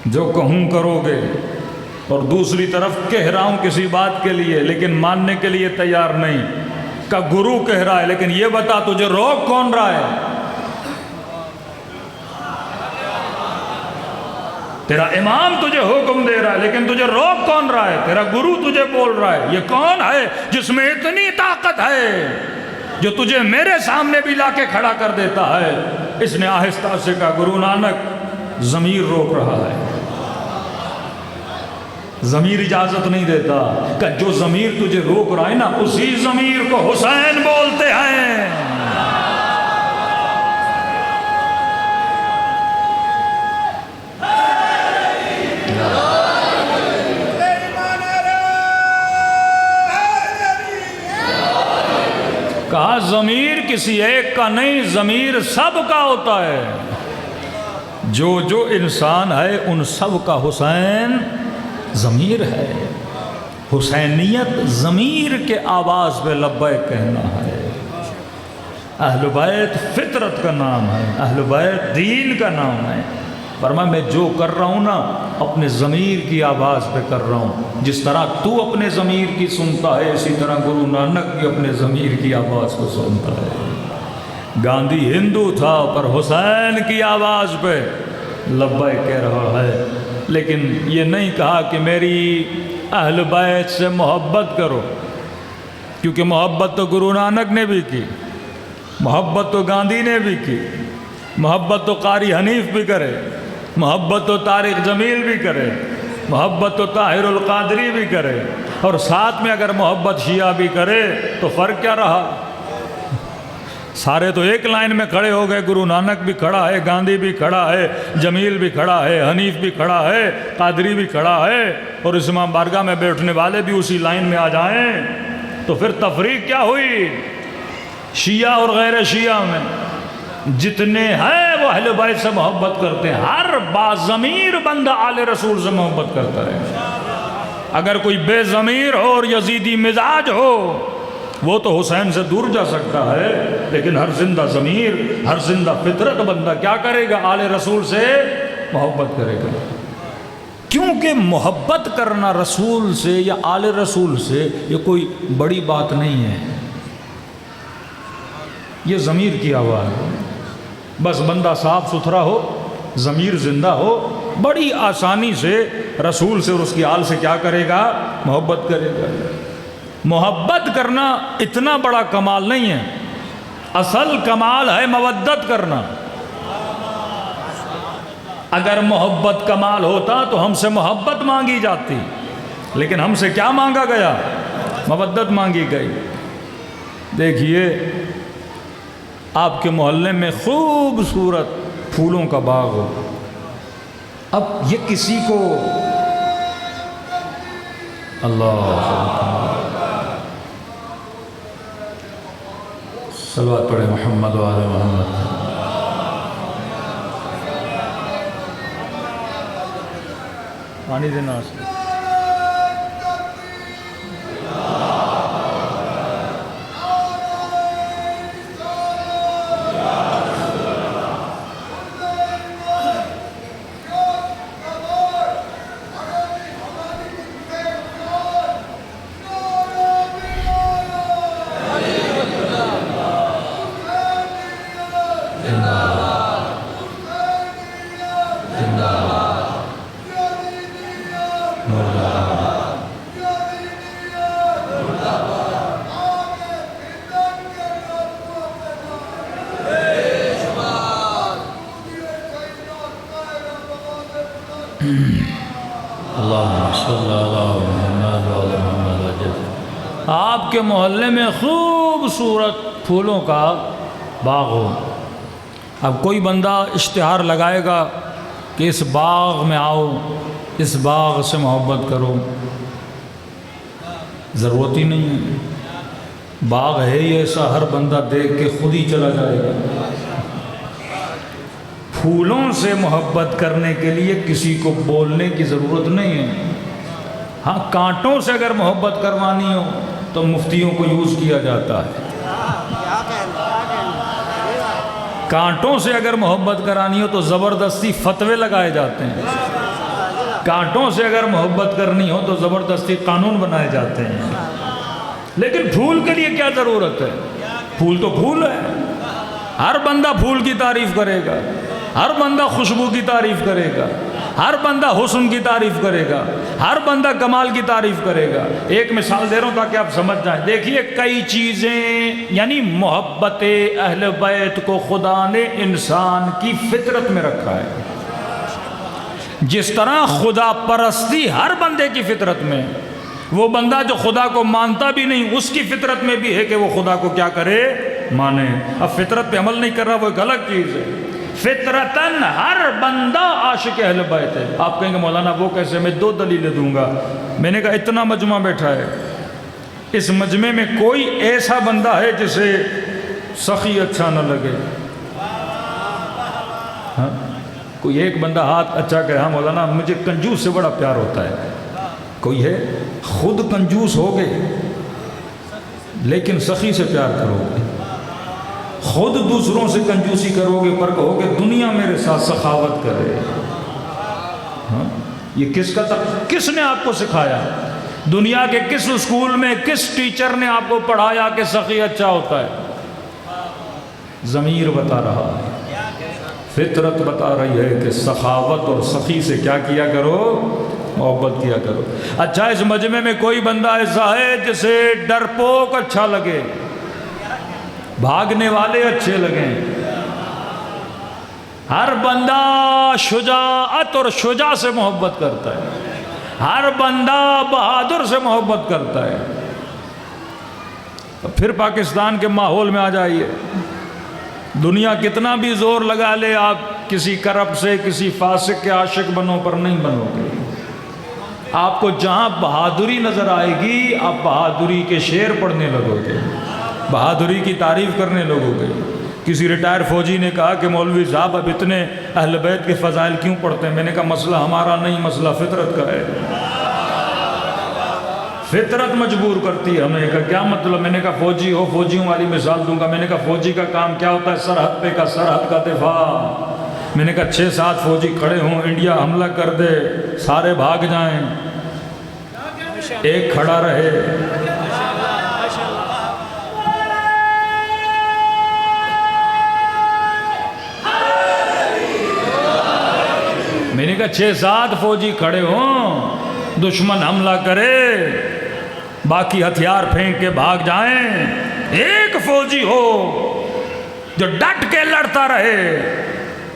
جو کہوں کرو گے، اور دوسری طرف کہہ رہا ہوں کسی بات کے لیے لیکن ماننے کے لیے تیار نہیں۔ کہ گرو کہہ رہا ہے لیکن یہ بتا تجھے روک کون رہا ہے؟ تیرا امام تجھے حکم دے رہا ہے لیکن تجھے روک کون رہا ہے؟ تیرا گرو تجھے بول رہا ہے۔ یہ کون ہے جس میں اتنی طاقت ہے جو تجھے میرے سامنے بھی لا کے کھڑا کر دیتا ہے؟ اس نے آہستہ سے کہا گرو نانک ضمیر روک رہا ہے۔ ضمیر اجازت نہیں دیتا کہ جو ضمیر تجھے روک رہا ہے نا اسی ضمیر کو حسین بولتے ہیں۔ کہا ضمیر کسی ایک کا نہیں، ضمیر سب کا ہوتا ہے۔ جو جو انسان ہے ان سب کا حسین ضمیر ہے۔ حسینیت ضمیر کے آواز پہ لبیک کہنا ہے۔ اہل بیت فطرت کا نام ہے، اہل بیت دین کا نام ہے۔ فرمایا میں جو کر رہا ہوں نا اپنے ضمیر کی آواز پہ کر رہا ہوں، جس طرح تو اپنے ضمیر کی سنتا ہے اسی طرح گرو نانک بھی اپنے ضمیر کی آواز کو سنتا ہے۔ گاندھی ہندو تھا پر حسین کی آواز پہ لبیک کہہ رہا ہے، لیکن یہ نہیں کہا کہ میری اہل بیت سے محبت کرو، کیونکہ محبت تو گرو نانک نے بھی کی، محبت تو گاندھی نے بھی کی، محبت تو قاری حنیف بھی کرے، محبت تو طارق جمیل بھی کرے، محبت تو طاہر القادری بھی کرے، اور ساتھ میں اگر محبت شیعہ بھی کرے تو فرق کیا رہا؟ سارے تو ایک لائن میں کھڑے ہو گئے، گرو نانک بھی کھڑا ہے، گاندھی بھی کھڑا ہے، جمیل بھی کھڑا ہے، حنیف بھی کھڑا ہے، قادری بھی کھڑا ہے، اور اس امام بارگاہ میں بیٹھنے والے بھی اسی لائن میں آ جائیں تو پھر تفریق کیا ہوئی؟ شیعہ اور غیر شیعہ میں جتنے ہیں وہ اہل بیت سے محبت کرتے ہیں، ہر باضمیر بندہ آل رسول سے محبت کرتا ہے۔ اگر کوئی بے ضمیر ہو اور یزیدی مزاج ہو وہ تو حسین سے دور جا سکتا ہے، لیکن ہر زندہ ضمیر، ہر زندہ فطرت بندہ کیا کرے گا؟ آل رسول سے محبت کرے گا، کیونکہ محبت کرنا رسول سے یا آل رسول سے یہ کوئی بڑی بات نہیں ہے، یہ ضمیر کی آواز ہے۔ بس بندہ صاف ستھرا ہو، ضمیر زندہ ہو، بڑی آسانی سے رسول سے اور اس کی آل سے کیا کرے گا؟ محبت کرے گا۔ محبت کرنا اتنا بڑا کمال نہیں ہے، اصل کمال ہے مودت کرنا۔ اگر محبت کمال ہوتا تو ہم سے محبت مانگی جاتی، لیکن ہم سے کیا مانگا گیا؟ مودت مانگی گئی۔ دیکھیے آپ کے محلے میں خوبصورت پھولوں کا باغ ہو، اب یہ کسی کو اللہ صلوات پڑھے محمد و آل محمد۔ پانی دینا اس کو۔ آپ کے محلے میں خوبصورت پھولوں کا باغ ہو، اب کوئی بندہ اشتہار لگائے گا کہ اس باغ میں آؤ، اس باغ سے محبت کرو، ضرورت ہی نہیں ہے۔ باغ ہے ہی ایسا، ہر بندہ دیکھ کے خود ہی چلا جائے گا۔ پھولوں سے محبت کرنے کے لیے کسی کو بولنے کی ضرورت نہیں ہے۔ ہاں کانٹوں سے اگر محبت کروانی ہو تو مفتیوں کو یوز کیا جاتا ہے، کانٹوں سے اگر محبت کرانی ہو تو زبردستی فتوے لگائے جاتے ہیں، کانٹوں سے اگر محبت کرنی ہو تو زبردستی قانون بنائے جاتے ہیں، لیکن پھول کے لیے کیا ضرورت ہے؟ پھول تو پھول ہے، ہر بندہ پھول کی تعریف کرے گا، ہر بندہ خوشبو کی تعریف کرے گا، ہر بندہ حسن کی تعریف کرے گا، ہر بندہ کمال کی تعریف کرے گا۔ ایک مثال دے رہا ہوں تاکہ آپ سمجھ جائیں۔ دیکھیے کئی چیزیں، یعنی محبت اہل بیت کو خدا نے انسان کی فطرت میں رکھا ہے۔ جس طرح خدا پرستی ہر بندے کی فطرت میں، وہ بندہ جو خدا کو مانتا بھی نہیں اس کی فطرت میں بھی ہے کہ وہ خدا کو کیا کرے، مانے۔ اب فطرت پہ عمل نہیں کر رہا وہ ایک الگ چیز ہے۔ فطرتاً ہر بندہ عاشق اہل بیت ہے۔ آپ کہیں گے مولانا وہ کیسے؟ میں 2 دلیلیں دوں گا۔ میں نے کہا اتنا مجمع بیٹھا ہے، اس مجمع میں کوئی ایسا بندہ ہے جسے سخی اچھا نہ لگے؟ ہاں؟ کوئی ایک بندہ ہاتھ اچھا کہ ہاں مولانا مجھے کنجوس سے بڑا پیار ہوتا ہے؟ کوئی ہے؟ خود کنجوس ہوگے لیکن سخی سے پیار کرو گے، خود دوسروں سے کنجوسی کرو گے پر کہو گے دنیا میرے ساتھ سخاوت کرے۔ ہاں؟ یہ کس نے آپ کو سکھایا؟ دنیا کے کس اسکول میں کس ٹیچر نے آپ کو پڑھایا کہ سخی اچھا ہوتا ہے؟ ضمیر بتا رہا ہے، فطرت بتا رہی ہے کہ سخاوت اور سخی سے کیا کیا کرو، محبت کیا کرو۔ اچھا اس مجمع میں کوئی بندہ ایسا ہے جسے ڈرپوک اچھا لگے، بھاگنے والے اچھے لگیں؟ ہر بندہ شجاعت اور شجاع سے محبت کرتا ہے، ہر بندہ بہادر سے محبت کرتا ہے۔ پھر پاکستان کے ماحول میں آ جائیے، دنیا کتنا بھی زور لگا لے آپ کسی کرپٹ سے کسی فاسق کے عاشق بنو پر نہیں بنو گے۔ آپ کو جہاں بہادری نظر آئے گی آپ بہادری کے شعر پڑھنے لگو گے، بہادری کی تعریف کرنے لگو گے۔ کسی ریٹائر فوجی نے کہا کہ مولوی صاحب اب اتنے اہل بیت کے فضائل کیوں پڑھتے ہیں؟ میں نے کہا مسئلہ ہمارا نہیں، مسئلہ فطرت کا ہے، فطرت مجبور کرتی ہے ہمیں۔ کہا کیا مطلب؟ میں نے کہا فوجی ہو، فوجیوں والی مثال دوں گا۔ میں نے کہا فوجی کا کام کیا ہوتا ہے؟ سرحد پہ کا سرحد کا دفاع۔ میں نے کہا 6-7 فوجی کھڑے ہوں، انڈیا حملہ کر دے، سارے بھاگ جائیں، ایک کھڑا رہے۔ میں نے کہا 6-7 فوجی کھڑے ہوں، دشمن حملہ کرے، باقی ہتھیار پھینک کے بھاگ جائیں، ایک فوجی ہو جو ڈٹ کے لڑتا رہے۔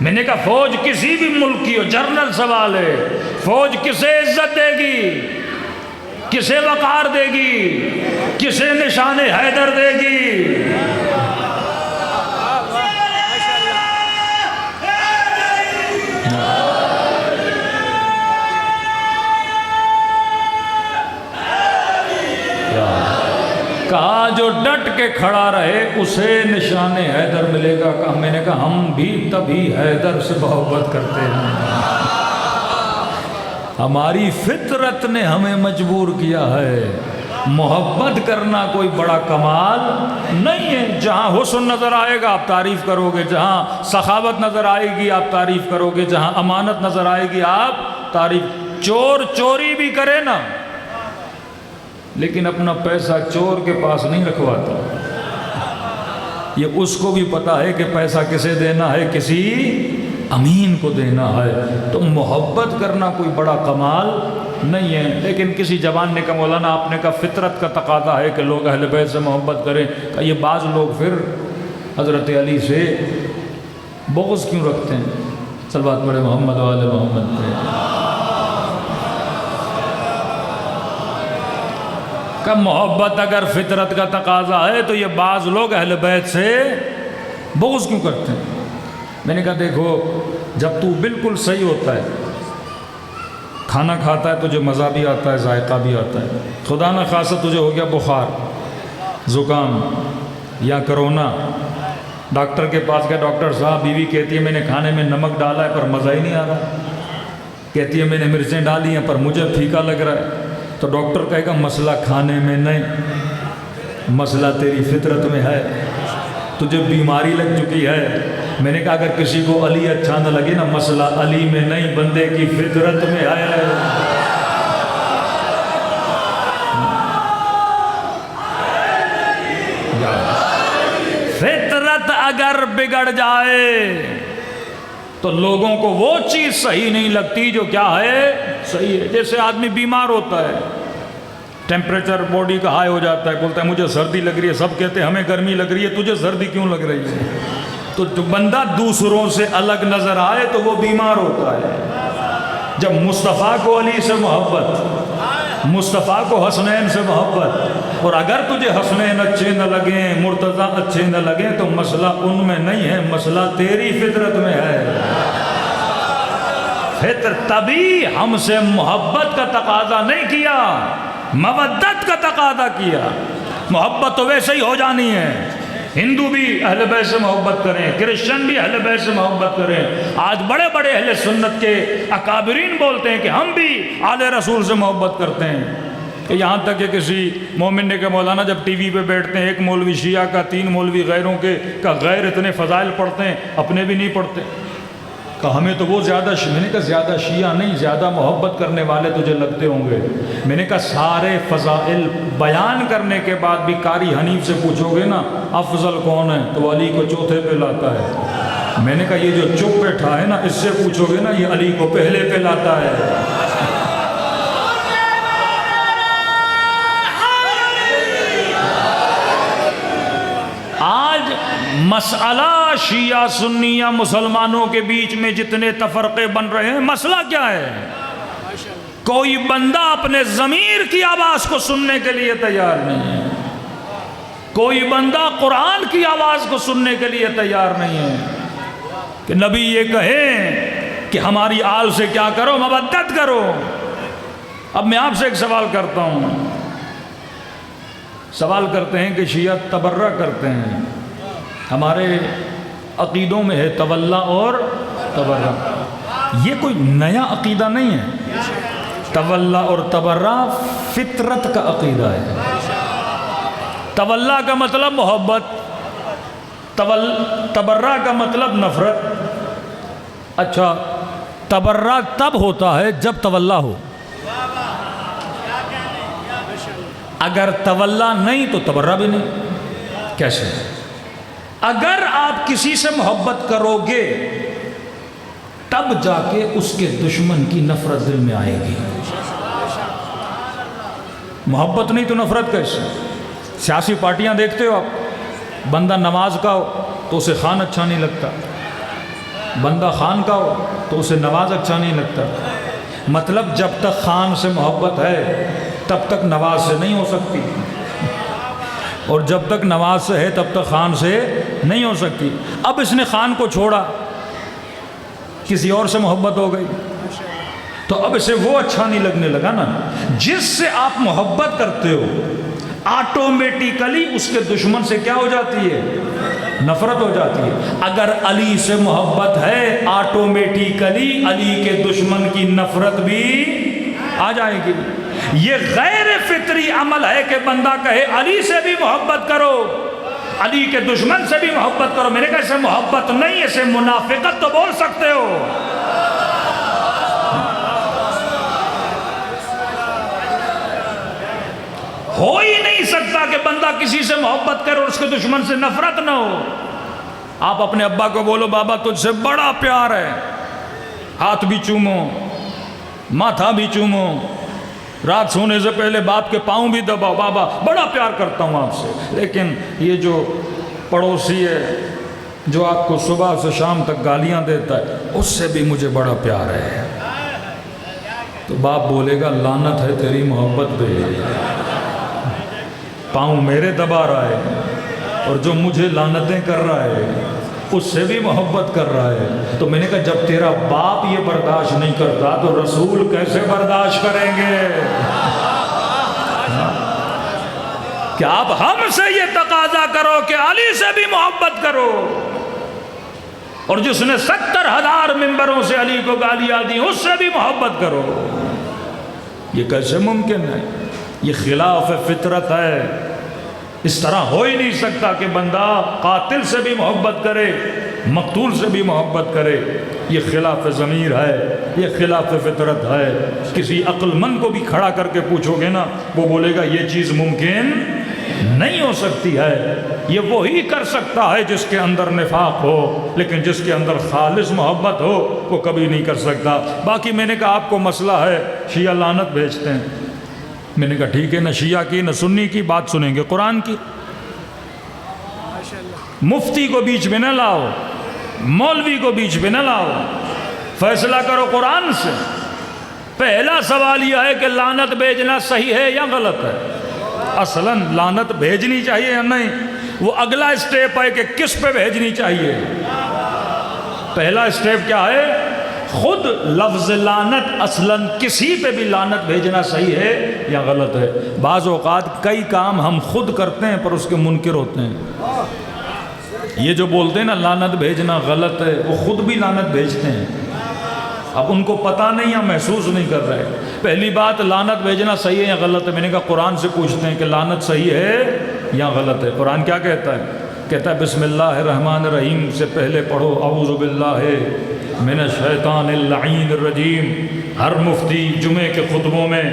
میں نے کہا فوج کسی بھی ملک کی ہو، جنرل سوال ہے، فوج کسے عزت دے گی، کسے وقار دے گی، کسے نشان حیدر دے گی؟ کہا جو ڈٹ کے کھڑا رہے اسے نشان حیدر ملے گا۔ کہا میں نے کہا ہم بھی تبھی حیدر سے محبت کرتے ہیں، ہماری فطرت نے ہمیں مجبور کیا ہے۔ محبت کرنا کوئی بڑا کمال نہیں ہے۔ جہاں حسن نظر آئے گا آپ تعریف کرو گے، جہاں سخاوت نظر آئے گی آپ تعریف کرو گے، جہاں امانت نظر آئے گی آپ تعریف۔ چور چوری بھی کرے نا لیکن اپنا پیسہ چور کے پاس نہیں رکھواتا، یہ اس کو بھی پتا ہے کہ پیسہ کسے دینا ہے، کسی امین کو دینا ہے۔ تو محبت کرنا کوئی بڑا کمال نہیں ہے۔ لیکن کسی جوان نے کہا مولانا آپ نے کہا فطرت کا تقاضا ہے کہ لوگ اہل بیت سے محبت کریں۔ کہ یہ بعض لوگ پھر حضرت علی سے بغض کیوں رکھتے ہیں؟ صلوات پڑھے محمد و آل محمد پہ۔ کہ محبت اگر فطرت کا تقاضا ہے تو یہ بعض لوگ اہل بیت سے بغض کیوں کرتے ہیں؟ میں نے کہا دیکھو جب تو بالکل صحیح ہوتا ہے، کھانا کھاتا ہے تجھے مزہ بھی آتا ہے، ذائقہ بھی آتا ہے، خدا نہ خاصہ تجھے ہو گیا بخار، زکام یا کرونا، ڈاکٹر کے پاس گیا، ڈاکٹر صاحب بیوی کہتی ہے میں نے کھانے میں نمک ڈالا ہے پر مزہ ہی نہیں آ رہا، کہتی ہے میں نے مرچیں ڈالی ہیں پر مجھے پھیکا لگ رہا ہے، تو ڈاکٹر کہے گا مسئلہ کھانے میں نہیں، مسئلہ تیری فطرت میں ہے، تجھے بیماری لگ چکی ہے۔ میں نے کہا اگر کسی کو علی اچھا نہ لگے نا، مسئلہ علی میں نہیں بندے کی فطرت میں ہے۔ فطرت اگر بگڑ جائے تو لوگوں کو وہ چیز صحیح نہیں لگتی جو کیا ہے، صحیح ہے۔ جیسے آدمی بیمار ہوتا ہے، ٹیمپریچر باڈی کا ہائی ہو جاتا ہے، بولتا ہے مجھے سردی لگ رہی ہے، سب کہتے ہیں ہمیں گرمی لگ رہی ہے، تجھے سردی کیوں لگ رہی ہے؟ تو جو بندہ دوسروں سے الگ نظر آئے تو وہ بیمار ہوتا ہے۔ جب مصطفیٰ کو علی سے محبت، مصطفیٰ کو حسنین سے محبت، اور اگر تجھے حسنین اچھے نہ لگیں، مرتضیٰ اچھے نہ لگیں، تو مسئلہ ان میں نہیں ہے، مسئلہ تیری فطرت میں ہے۔ تبھی ہم سے محبت کا تقاضا نہیں کیا، مودت کا تقاضا کیا۔ محبت تو ویسے ہی ہو جانی ہے، ہندو بھی اہل بیت سے محبت کریں، کرسچن بھی اہل بیت سے محبت کریں۔ آج بڑے بڑے اہل سنت کے اکابرین بولتے ہیں کہ ہم بھی آل رسول سے محبت کرتے ہیں، کہ یہاں تک کہ کسی مومن نے کہ مولانا جب ٹی وی پہ بیٹھتے ہیں، ایک مولوی شیعہ کا، 3 مولوی غیروں کے کا غیر اتنے فضائل پڑھتے ہیں، اپنے بھی نہیں پڑھتے، کہ ہمیں تو وہ زیادہ میں نے کہا زیادہ شیعہ نہیں، زیادہ محبت کرنے والے تجھے لگتے ہوں گے۔ میں نے کہا سارے فضائل بیان کرنے کے بعد بھی قاری حنیف سے پوچھو گے نا افضل کون ہے، تو علی کو چوتھے پہ لاتا ہے۔ میں نے کہا یہ جو چپ بیٹھا ہے نا، اس سے پوچھو گے نا، یہ علی کو پہلے پہ لاتا ہے۔ آج مسئلہ شیعہ سنی یا مسلمانوں کے بیچ میں جتنے تفرقے بن رہے ہیں، مسئلہ کیا ہے؟ کوئی بندہ اپنے ضمیر کی آواز کو سننے کے لیے تیار نہیں ہے، کوئی بندہ قرآن کی آواز کو سننے کے لیے تیار نہیں ہے، کہ نبی یہ کہیں کہ ہماری آل سے کیا کرو، مودت کرو۔ اب میں آپ سے ایک سوال کرتا ہوں، سوال کرتے ہیں کہ شیعہ تبرہ کرتے ہیں، ہمارے عقیدوں میں ہے تولا اور تبرہ، یہ کوئی نیا عقیدہ نہیں ہے۔ تولا اور تبرہ فطرت کا عقیدہ ہے۔ تولا کا مطلب محبت، تبرہ کا مطلب نفرت۔ اچھا، تبرہ تب ہوتا ہے جب تولا ہو، اگر تولا نہیں تو تبرہ بھی نہیں۔ کیسے؟ اگر آپ کسی سے محبت کرو گے تب جا کے اس کے دشمن کی نفرت دل میں آئے گی، محبت نہیں تو نفرت کیسے؟ سیاسی پارٹیاں دیکھتے ہو آپ، بندہ نواز کا ہو تو اسے خان اچھا نہیں لگتا، بندہ خان کا ہو تو اسے نواز اچھا نہیں لگتا۔ مطلب جب تک خان سے محبت ہے تب تک نواز سے نہیں ہو سکتی، اور جب تک نواز سے ہے تب تک خان سے نہیں ہو سکتی۔ اب اس نے خان کو چھوڑا، کسی اور سے محبت ہو گئی، تو اب اسے وہ اچھا نہیں لگنے لگا نا۔ جس سے آپ محبت کرتے ہو آٹومیٹیکلی اس کے دشمن سے کیا ہو جاتی ہے؟ نفرت ہو جاتی ہے۔ اگر علی سے محبت ہے آٹومیٹیکلی علی کے دشمن کی نفرت بھی آ جائے گی۔ یہ غیر فطری عمل ہے کہ بندہ کہے علی سے بھی محبت کرو، علی کے دشمن سے بھی محبت کرو۔ میں نے کہا اسے محبت نہیں، اسے منافقت تو بول سکتے ہو۔ ہو ہی نہیں سکتا کہ بندہ کسی سے محبت کرے اور اس کے دشمن سے نفرت نہ ہو۔ آپ اپنے ابا کو بولو بابا تجھ سے بڑا پیار ہے، ہاتھ بھی چومو، ماتھا بھی چومو، رات سونے سے پہلے باپ کے پاؤں بھی دباؤ، بابا بڑا پیار کرتا ہوں آپ سے۔ لیکن یہ جو پڑوسی ہے جو آپ کو صبح سے شام تک گالیاں دیتا ہے، اس سے بھی مجھے بڑا پیار ہے۔ تو باپ بولے گا لعنت ہے تیری محبت پہ، پاؤں میرے دبا رہا ہے اور جو مجھے لعنتیں کر رہا ہے اس سے بھی محبت کر رہا ہے۔ تو میں نے کہا جب تیرا باپ یہ برداشت نہیں کرتا تو رسول کیسے برداشت کریں گے؟ کہ آپ ہم سے یہ تقاضا کرو کہ علی سے بھی محبت کرو، اور جس نے 70,000 ممبروں سے علی کو گالیاں دی اس سے بھی محبت کرو۔ یہ کیسے ممکن ہے؟ یہ خلاف فطرت ہے۔ اس طرح ہو ہی نہیں سکتا کہ بندہ قاتل سے بھی محبت کرے، مقتول سے بھی محبت کرے۔ یہ خلاف ضمیر ہے، یہ خلاف فطرت ہے۔ کسی عقل مند کو بھی کھڑا کر کے پوچھو گے نا، وہ بولے گا یہ چیز ممکن نہیں ہو سکتی ہے۔ یہ وہی کر سکتا ہے جس کے اندر نفاق ہو، لیکن جس کے اندر خالص محبت ہو وہ کبھی نہیں کر سکتا۔ باقی میں نے کہا آپ کو مسئلہ ہے شیعہ لعنت بھیجتے ہیں، میں نے کہا ٹھیک ہے، نہ شیعہ کی نہ سنی کی بات سنیں گے، قرآن کی۔ مفتی کو بیچ میں نہ لاؤ، مولوی کو بیچ میں نہ لاؤ، فیصلہ کرو قرآن سے۔ پہلا سوال یہ ہے کہ لعنت بھیجنا صحیح ہے یا غلط ہے؟ اصلاً لعنت بھیجنی چاہیے یا نہیں، وہ اگلا اسٹیپ ہے کہ کس پہ بھیجنی چاہیے۔ پہلا اسٹیپ کیا ہے؟ خود لفظ لعنت اصلاً کسی پہ بھی لعنت بھیجنا صحیح ہے یا غلط ہے۔ بعض اوقات کئی کام ہم خود کرتے ہیں پر اس کے منکر ہوتے ہیں۔ یہ جو بولتے ہیں نا لعنت بھیجنا غلط ہے، وہ خود بھی لعنت بھیجتے ہیں، اب ان کو پتہ نہیں یا محسوس نہیں کر رہے۔ پہلی بات، لعنت بھیجنا صحیح ہے یا غلط ہے؟ میں نے کہا قرآن سے پوچھتے ہیں کہ لعنت صحیح ہے یا غلط ہے۔ قرآن کیا کہتا ہے؟ کہتا ہے بسم اللہ الرحمن الرحیم سے پہلے پڑھو اعوذ باللہ من الشیطان اللعین الرجیم۔ ہر مفتی جمعے کے خطبوں میں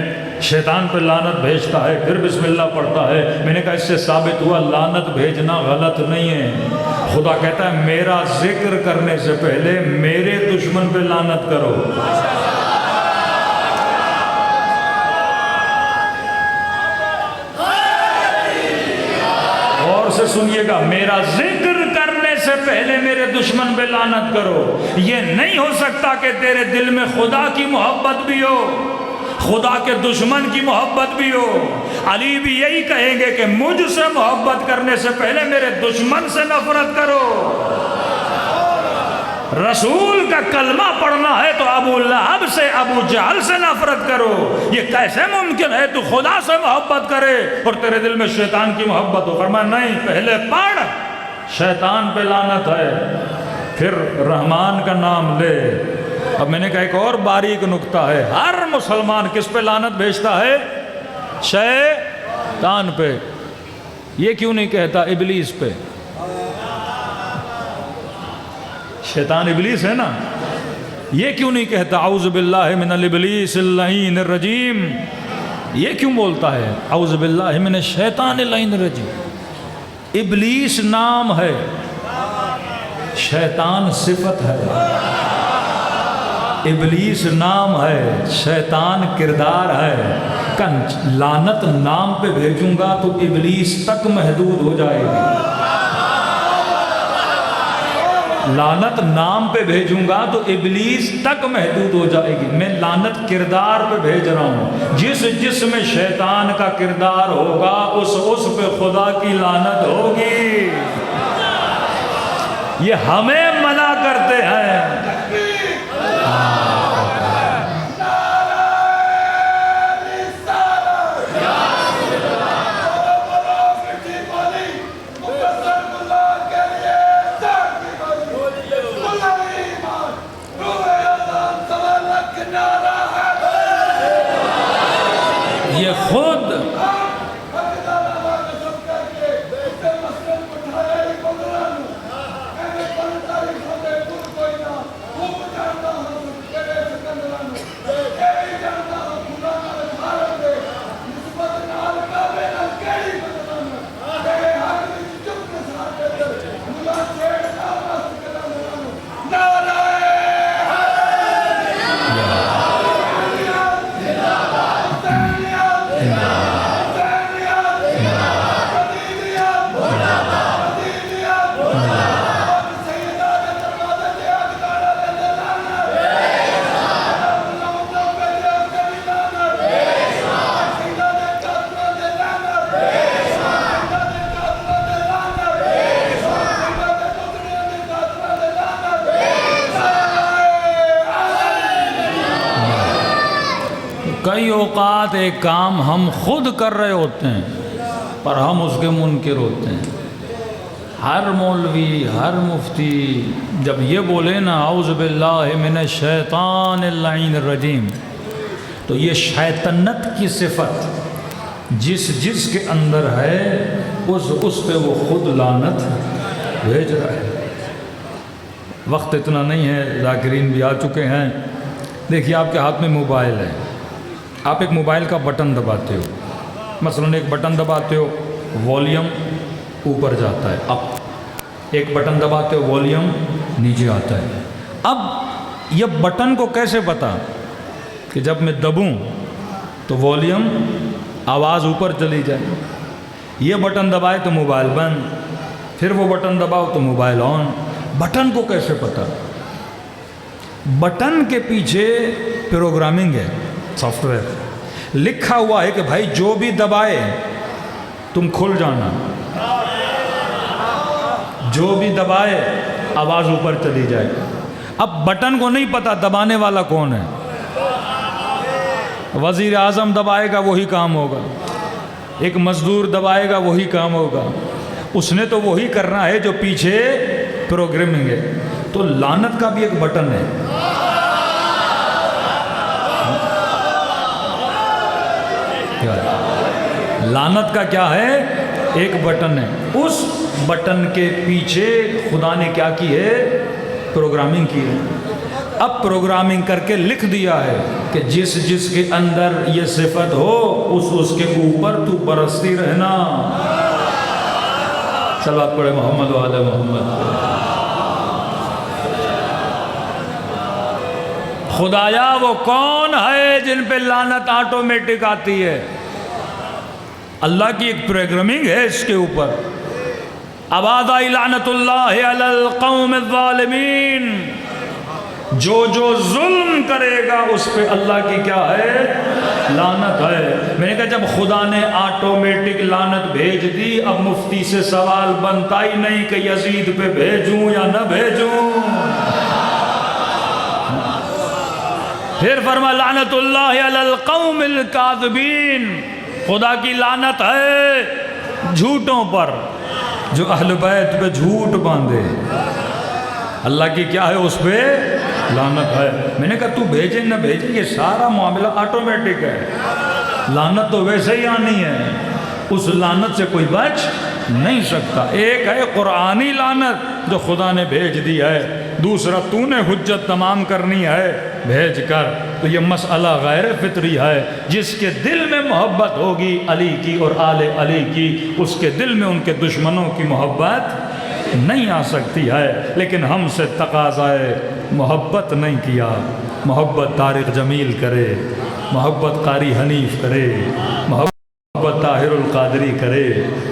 شیطان پہ لعنت بھیجتا ہے، پھر بسم اللہ پڑھتا ہے۔ میں نے کہا اس سے ثابت ہوا لعنت بھیجنا غلط نہیں ہے۔ خدا کہتا ہے میرا ذکر کرنے سے پہلے میرے دشمن پہ لعنت کرو۔ اور سے سنیے گا، میرا ذکر کرنے سے پہلے میرے دشمن پہ لعنت کرو۔ یہ نہیں ہو سکتا کہ تیرے دل میں خدا کی محبت بھی ہو، خدا کے دشمن کی محبت بھی ہو۔ علی بھی یہی کہیں گے کہ مجھ سے محبت کرنے سے پہلے میرے دشمن سے نفرت کرو۔ رسول کا کلمہ پڑھنا ہے تو ابو لہب سے، ابو جہل سے نفرت کرو۔ یہ کیسے ممکن ہے تو خدا سے محبت کرے اور تیرے دل میں شیطان کی محبت ہو؟ فرمایا نہیں، پہلے پڑھ شیطان پہ لعنت ہے، پھر رحمان کا نام لے۔ اب میں نے کہا ایک اور باریک نکتہ ہے، ہر مسلمان کس پہ لعنت بھیجتا ہے؟ شیطان پہ۔ یہ کیوں نہیں کہتا ابلیس پہ؟ شیطان ابلیس ہے نا، یہ کیوں نہیں کہتا اعوذ باللہ من الابلیس اللعین الرجیم؟ یہ کیوں بولتا ہے اعوذ باللہ من الشیطان اللعین الرجیم؟ ابلیس نام ہے، شیطان صفت ہے۔ ابلیس نام ہے، شیطان کردار ہے۔ لعنت نام پہ بھیجوں گا تو ابلیس تک محدود ہو جائے گی۔ لعنت نام پہ بھیجوں گا تو ابلیس تک محدود ہو جائے گی۔ میں لعنت کردار پہ بھیج رہا ہوں، جس میں شیطان کا کردار ہوگا اس پہ خدا کی لعنت ہوگی۔ یہ ہمیں منع کرتے ہیں۔ یہ خود کئی اوقات ایک کام ہم خود کر رہے ہوتے ہیں پر ہم اس کے منکر ہوتے ہیں۔ ہر مولوی، ہر مفتی جب یہ بولے نا اعوذ باللہ من الشیطان اللعین الرجیم، تو یہ شیطنت کی صفت جس کے اندر ہے اس پہ وہ خود لعنت بھیج رہا ہے۔ وقت اتنا نہیں ہے، ذاکرین بھی آ چکے ہیں۔ دیکھیے آپ کے ہاتھ میں موبائل ہے، آپ ایک موبائل کا بٹن دباتے ہو، مثلاً ایک بٹن دباتے ہو والیوم اوپر جاتا ہے، اپ ایک بٹن دباتے ہو والیوم نیچے آتا ہے۔ اب یہ بٹن کو کیسے پتا کہ جب میں دبوں تو والیوم آواز اوپر چلی جائے؟ یہ بٹن دبائے تو موبائل بند، پھر وہ بٹن دباؤ تو موبائل آن۔ بٹن کو کیسے پتا؟ بٹن کے پیچھے پروگرامنگ ہے۔ سافٹ ویئر لکھا ہوا ہے کہ بھائی جو بھی دبائے تم کھل جانا، جو بھی دبائے آواز اوپر چلی جائے۔ اب بٹن کو نہیں پتا دبانے والا کون ہے، وزیر اعظم دبائے گا وہی کام ہوگا، ایک مزدور دبائے گا وہی کام ہوگا، اس نے تو وہی کرنا ہے جو پیچھے پروگرامنگ ہے۔ تو لعنت کا بھی ایک بٹن ہے، لعنت کا کیا ہے؟ ایک بٹن ہے، اس بٹن کے پیچھے خدا نے کیا کی ہے؟ پروگرامنگ کی ہے۔ اب پروگرامنگ کر کے لکھ دیا ہے کہ جس جس کے اندر یہ صفت ہو اس کے اوپر تو برستی رہنا۔ صلوات پڑھے محمد و آل محمد۔ خدایا وہ کون ہے جن پہ لعنت آٹومیٹک آتی ہے؟ اللہ کی ایک پروگرامنگ ہے اس کے اوپر۔ ابادا لعنت اللہ علی القوم الظالمین، جو ظلم کرے گا اس پہ اللہ کی کیا ہے؟ لعنت ہے۔ میں نے کہا جب خدا نے آٹومیٹک لعنت بھیج دی، اب مفتی سے سوال بنتا ہی نہیں کہ یزید پہ بھیجوں یا نہ بھیجوں۔ پھر فرما لعنت اللہ علی القوم الکاذبین، خدا کی لعنت ہے جھوٹوں پر، جو اہل بیت پہ جھوٹ باندھے۔ اللہ کی کیا ہے؟ اس پہ لعنت ہے۔ میں نے کہا تو بھیجے نہ بھیجے یہ سارا معاملہ آٹومیٹک ہے، لعنت تو ویسے ہی آنی ہے، اس لعنت سے کوئی بچ نہیں سکتا۔ ایک ہے قرآنی لعنت جو خدا نے بھیج دی ہے، دوسرا تو نے حجت تمام کرنی ہے بھیج کر۔ تو یہ مسئلہ غیر فطری ہے۔ جس کے دل میں محبت ہوگی علی کی اور آل علی کی، اس کے دل میں ان کے دشمنوں کی محبت نہیں آ سکتی ہے۔ لیکن ہم سے تقاضائے محبت نہیں کیا۔ محبت طارق جمیل کرے، محبت قاری حنیف کرے، محبت طاہر القادری کرے،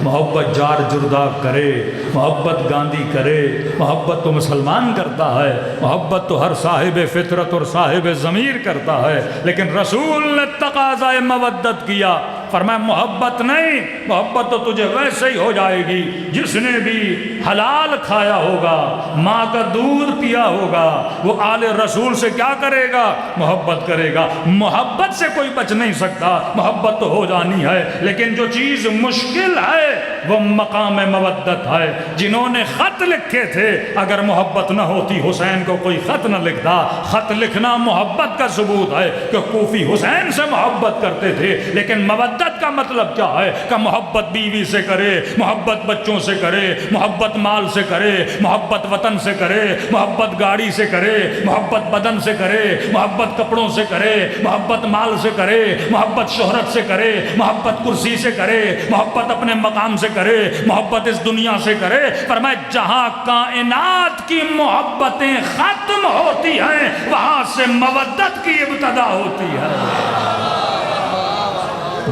محبت جار جرداب کرے، محبت گاندھی کرے۔ محبت تو مسلمان کرتا ہے، محبت تو ہر صاحب فطرت اور صاحب ضمیر کرتا ہے، لیکن رسول نے تقاضائے مودت کیا۔ فرمایا محبت نہیں، محبت تو تجھے ویسے ہی ہو جائے گی جس نے بھی حلال کھایا ہوگا، ماں کا دودھ پیا ہوگا، وہ آل رسول سے کیا کرے گا؟ محبت کرے گا۔ محبت سے کوئی بچ نہیں سکتا، محبت تو ہو جانی ہے، لیکن جو چیز مشکل ہے وہ مقام مودت ہے۔ جنہوں نے خط لکھے تھے، اگر محبت نہ ہوتی حسین کو کوئی خط نہ لکھتا۔ خط لکھنا محبت کا ثبوت ہے کہ کوفی حسین سے محبت کرتے تھے، لیکن مودت کا مطلب کیا ہے؟ کہ محبت بیوی سے کرے، محبت بچوں سے کرے، محبت مال سے کرے، محبت وطن سے کرے، محبت گاڑی سے کرے، محبت بدن سے کرے، محبت کپڑوں سے کرے، محبت مال سے کرے، محبت شہرت سے کرے، محبت کرسی سے کرے، محبت اپنے مقام سے کرے، محبت اس دنیا سے کرے۔ فرمایا جہاں کائنات کی محبتیں ختم ہوتی ہیں وہاں سے مودت کی ابتدا ہوتی ہے۔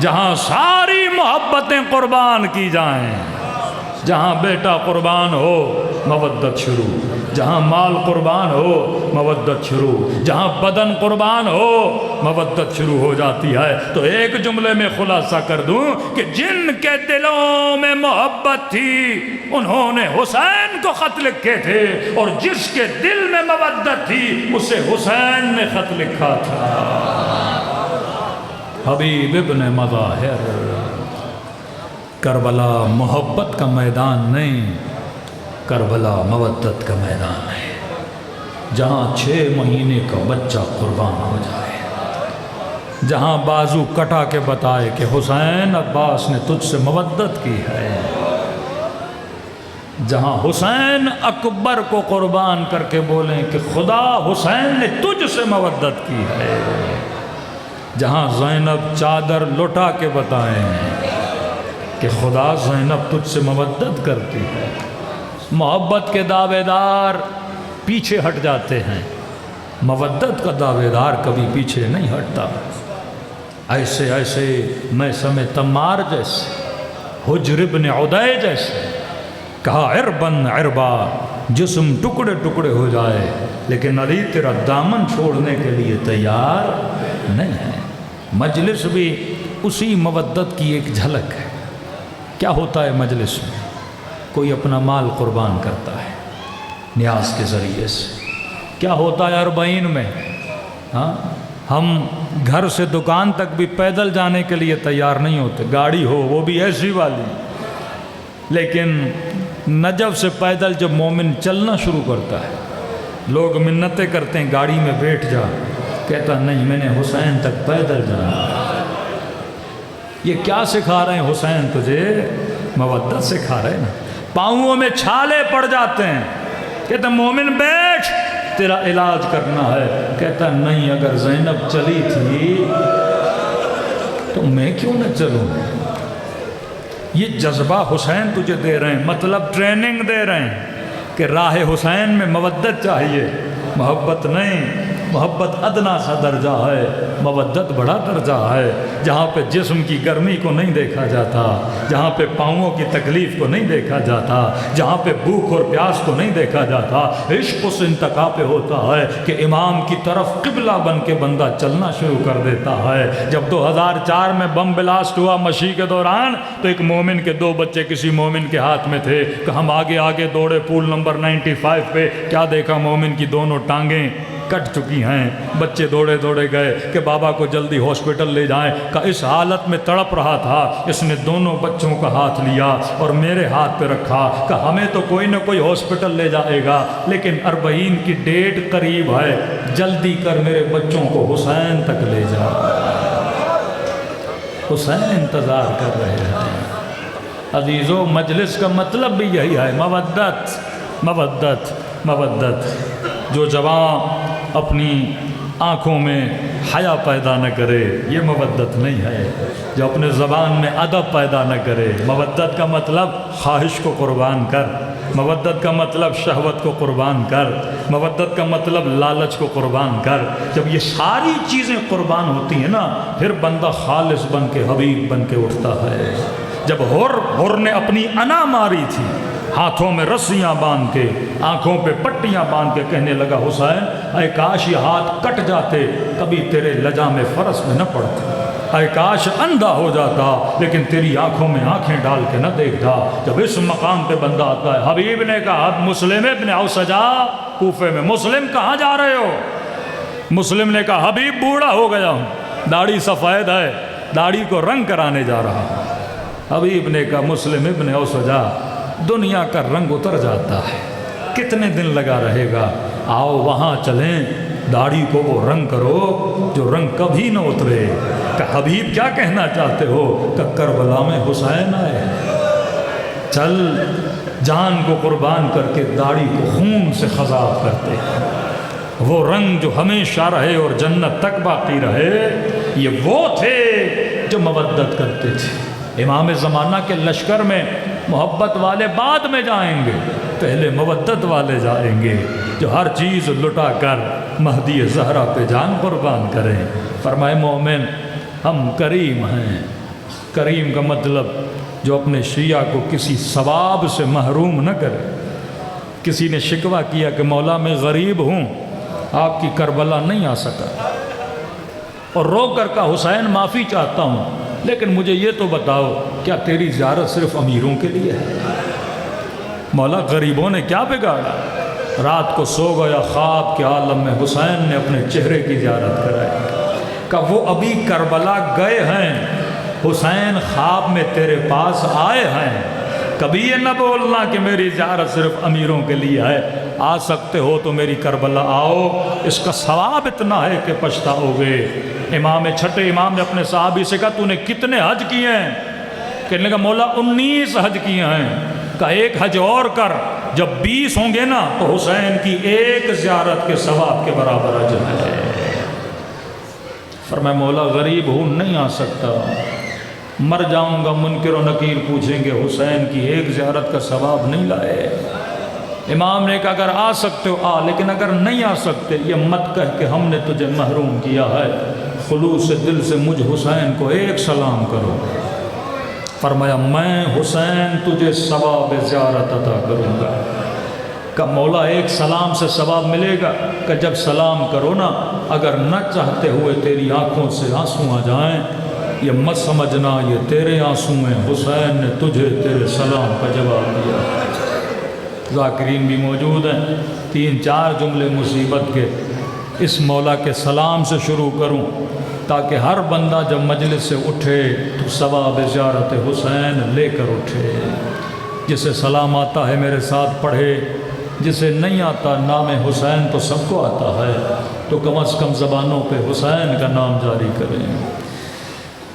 جہاں ساری محبتیں قربان کی جائیں، جہاں بیٹا قربان ہو مودت شروع، جہاں مال قربان ہو مودت شروع، جہاں بدن قربان ہو مودت شروع ہو جاتی ہے۔ تو ایک جملے میں خلاصہ کر دوں کہ جن کے دلوں میں محبت تھی انہوں نے حسین کو خط لکھے تھے، اور جس کے دل میں مودت تھی اسے حسین نے خط لکھا تھا۔ حبیب ابن مظاہر، کربلا محبت کا میدان نہیں، کربلا مودت کا میدان ہے، جہاں 6 مہینے کا بچہ قربان ہو جائے، جہاں بازو کٹا کے بتائے کہ حسین عباس نے تجھ سے مودت کی ہے، جہاں حسین اکبر کو قربان کر کے بولیں کہ خدا حسین نے تجھ سے مودت کی ہے، جہاں زینب چادر لٹا کے بتائیں کہ خدا زینب تجھ سے مودت کرتی ہے۔ محبت کے دعوے دار پیچھے ہٹ جاتے ہیں، مودت کا دعوے دار کبھی پیچھے نہیں ہٹتا۔ ایسے ایسے میثم تمار جیسے، حجر بن عدی جیسے، کہا عربن عربا، جسم ٹکڑے ٹکڑے ہو جائے لیکن علی تیرا دامن چھوڑنے کے لیے تیار نہیں ہے۔ مجلس بھی اسی مودت کی ایک جھلک ہے۔ کیا ہوتا ہے مجلس میں؟ کوئی اپنا مال قربان کرتا ہے نیاز کے ذریعے سے۔ کیا ہوتا ہے 40 میں؟ ہاں، ہم گھر سے دکان تک بھی پیدل جانے کے لیے تیار نہیں ہوتے، گاڑی ہو وہ بھی ایسی والی۔ لیکن نجف سے پیدل جب مومن چلنا شروع کرتا ہے، لوگ منتیں کرتے ہیں گاڑی میں بیٹھ جا، کہتا نہیں میں نے حسین تک پیدل جانا۔ یہ کیا سکھا رہے ہیں حسین تجھے؟ مودت سکھا رہے ہیں نا۔ پاؤں میں چھالے پڑ جاتے ہیں، کہتا مومن بیٹھ تیرا علاج کرنا ہے، کہتا نہیں اگر زینب چلی تھی تو میں کیوں نہ چلوں؟ یہ جذبہ حسین تجھے دے رہے ہیں، مطلب ٹریننگ دے رہے ہیں کہ راہ حسین میں مودت چاہیے، محبت نہیں۔ محبت ادنا سا درجہ ہے، مودت بڑا درجہ ہے، جہاں پہ جسم کی گرمی کو نہیں دیکھا جاتا، جہاں پہ پاؤں کی تکلیف کو نہیں دیکھا جاتا، جہاں پہ بھوک اور پیاس کو نہیں دیکھا جاتا۔ عشق اس انتہا پہ ہوتا ہے کہ امام کی طرف قبلہ بن کے بندہ چلنا شروع کر دیتا ہے۔ جب 2004 میں بم بلاسٹ ہوا مشی کے دوران، تو ایک مومن کے 2 بچے کسی مومن کے ہاتھ میں تھے کہ ہم آگے آگے دوڑے پول نمبر 95 پہ، کیا دیکھا مومن کی دونوں ٹانگیں کٹ چکی ہیں۔ بچے دوڑے دوڑے گئے کہ بابا کو جلدی ہاسپٹل لے جائیں، کہ اس حالت میں تڑپ رہا تھا، اس نے دونوں بچوں کا ہاتھ لیا اور میرے ہاتھ پہ رکھا کہ ہمیں تو کوئی نہ کوئی ہاسپٹل لے جائے گا، لیکن 40 کی ڈیٹ قریب ہے، جلدی کر میرے بچوں کو حسین تک لے جا۔ حسین انتظار کر رہے ہیں۔ عزیزو، مجلس کا مطلب بھی یہی ہے، مودت مودت مودت۔ جو جوان اپنی آنکھوں میں حیا پیدا نہ کرے یہ مودت نہیں ہے، جو اپنے زبان میں ادب پیدا نہ کرے۔ مودت کا مطلب خواہش کو قربان کر، مودت کا مطلب شہوت کو قربان کر، مودت کا مطلب لالچ کو قربان کر۔ جب یہ ساری چیزیں قربان ہوتی ہیں نا، پھر بندہ خالص بن کے حبیب بن کے اٹھتا ہے۔ جب حر نے اپنی انا ماری تھی، ہاتھوں میں رسیاں باندھ کے، آنکھوں پہ پٹیاں باندھ کے کہنے لگا حسین اے کاش یہ ہاتھ کٹ جاتے، کبھی تیرے لجام فرس میں نہ پڑتے، اے کاش اندھا ہو جاتا لیکن تیری آنکھوں میں آنکھیں ڈال کے نہ دیکھتا۔ جب اس مقام پہ بندہ آتا ہے، حبیب نے کہا اب مسلم ابن اوسجا کوفے میں، مسلم کہاں جا رہے ہو؟ مسلم نے کہا حبیب بوڑھا ہو گیا ہوں، داڑھی سفید ہے، داڑھی کو رنگ کرانے جا رہا ہوں۔ حبیب نے کہا مسلم ابن اوسجا دنیا کا رنگ اتر جاتا ہے، کتنے دن لگا رہے گا؟ آؤ وہاں چلیں، داڑھی کو وہ رنگ کرو جو رنگ کبھی نہ اترے۔ کہ حبیب کیا کہنا چاہتے ہو؟ کہ کربلا میں حسین آئے، چل جان کو قربان کر کے داڑھی کو خون سے خضاب کرتے ہیں، وہ رنگ جو ہمیشہ رہے اور جنت تک باقی رہے۔ یہ وہ تھے جو مودت کرتے تھے۔ امام زمانہ کے لشکر میں محبت والے بعد میں جائیں گے، پہلے مودت والے جائیں گے، جو ہر چیز لٹا کر مہدی زہرا پہ جان قربان کریں۔ فرمائے مومن ہم کریم ہیں۔ کریم کا مطلب جو اپنے شیعہ کو کسی ثواب سے محروم نہ کرے۔ کسی نے شکوہ کیا کہ مولا میں غریب ہوں، آپ کی کربلا نہیں آ سکا، اور رو کر کا حسین معافی چاہتا ہوں، لیکن مجھے یہ تو بتاؤ کیا تیری زیارت صرف امیروں کے لیے ہے؟ مولا غریبوں نے کیا بگاڑا؟ رات کو سو گیا، خواب کے عالم میں حسین نے اپنے چہرے کی زیارت کرائی، کہ وہ ابھی کربلا گئے ہیں، حسین خواب میں تیرے پاس آئے ہیں۔ کبھی یہ نہ بولنا کہ میری زیارت صرف امیروں کے لیے ہے، آ سکتے ہو تو میری کربلا آؤ، اس کا ثواب اتنا ہے کہ پچھتاؤ گے۔ چھٹے امام نے اپنے صحابی سے کہا تو نے کتنے حج کیے ہیں؟ کہنے لگا مولا 19 حج کیے ہیں۔ کہا ایک حج اور کر، جب 20 ہوں گے نا تو حسین کی ایک زیارت کے ثواب کے برابر اجر ہے۔ فرمایا مولا غریب ہوں نہیں آ سکتا، مر جاؤں گا، منکر و نکیر پوچھیں گے حسین کی ایک زیارت کا ثواب نہیں لائے۔ امام نے کہا اگر آ سکتے ہو آ، لیکن اگر نہیں آ سکتے یہ مت کہہ کہ ہم نے تجھے محروم کیا ہے، خلوص دل سے مجھ حسین کو ایک سلام کرو۔ فرمایا میں حسین تجھے ثواب زیارت عطا کروں گا۔ کہ مولا ایک سلام سے ثواب ملے گا کہ جب سلام کرو نا اگر نہ چاہتے ہوئے تیری آنکھوں سے آنسو آ جائیں یہ مت سمجھنا یہ تیرے آنسو ہیں، حسین نے تجھے تیرے سلام کا جواب دیا۔ ذاکرین بھی موجود ہیں، 3-4 جملے مصیبت کے اس مولا کے سلام سے شروع کروں تاکہ ہر بندہ جب مجلس سے اٹھے تو ثواب زیارت حسین لے کر اٹھے۔ جسے سلام آتا ہے میرے ساتھ پڑھے، جسے نہیں آتا نام حسین تو سب کو آتا ہے، تو کم از کم زبانوں پہ حسین کا نام جاری کریں۔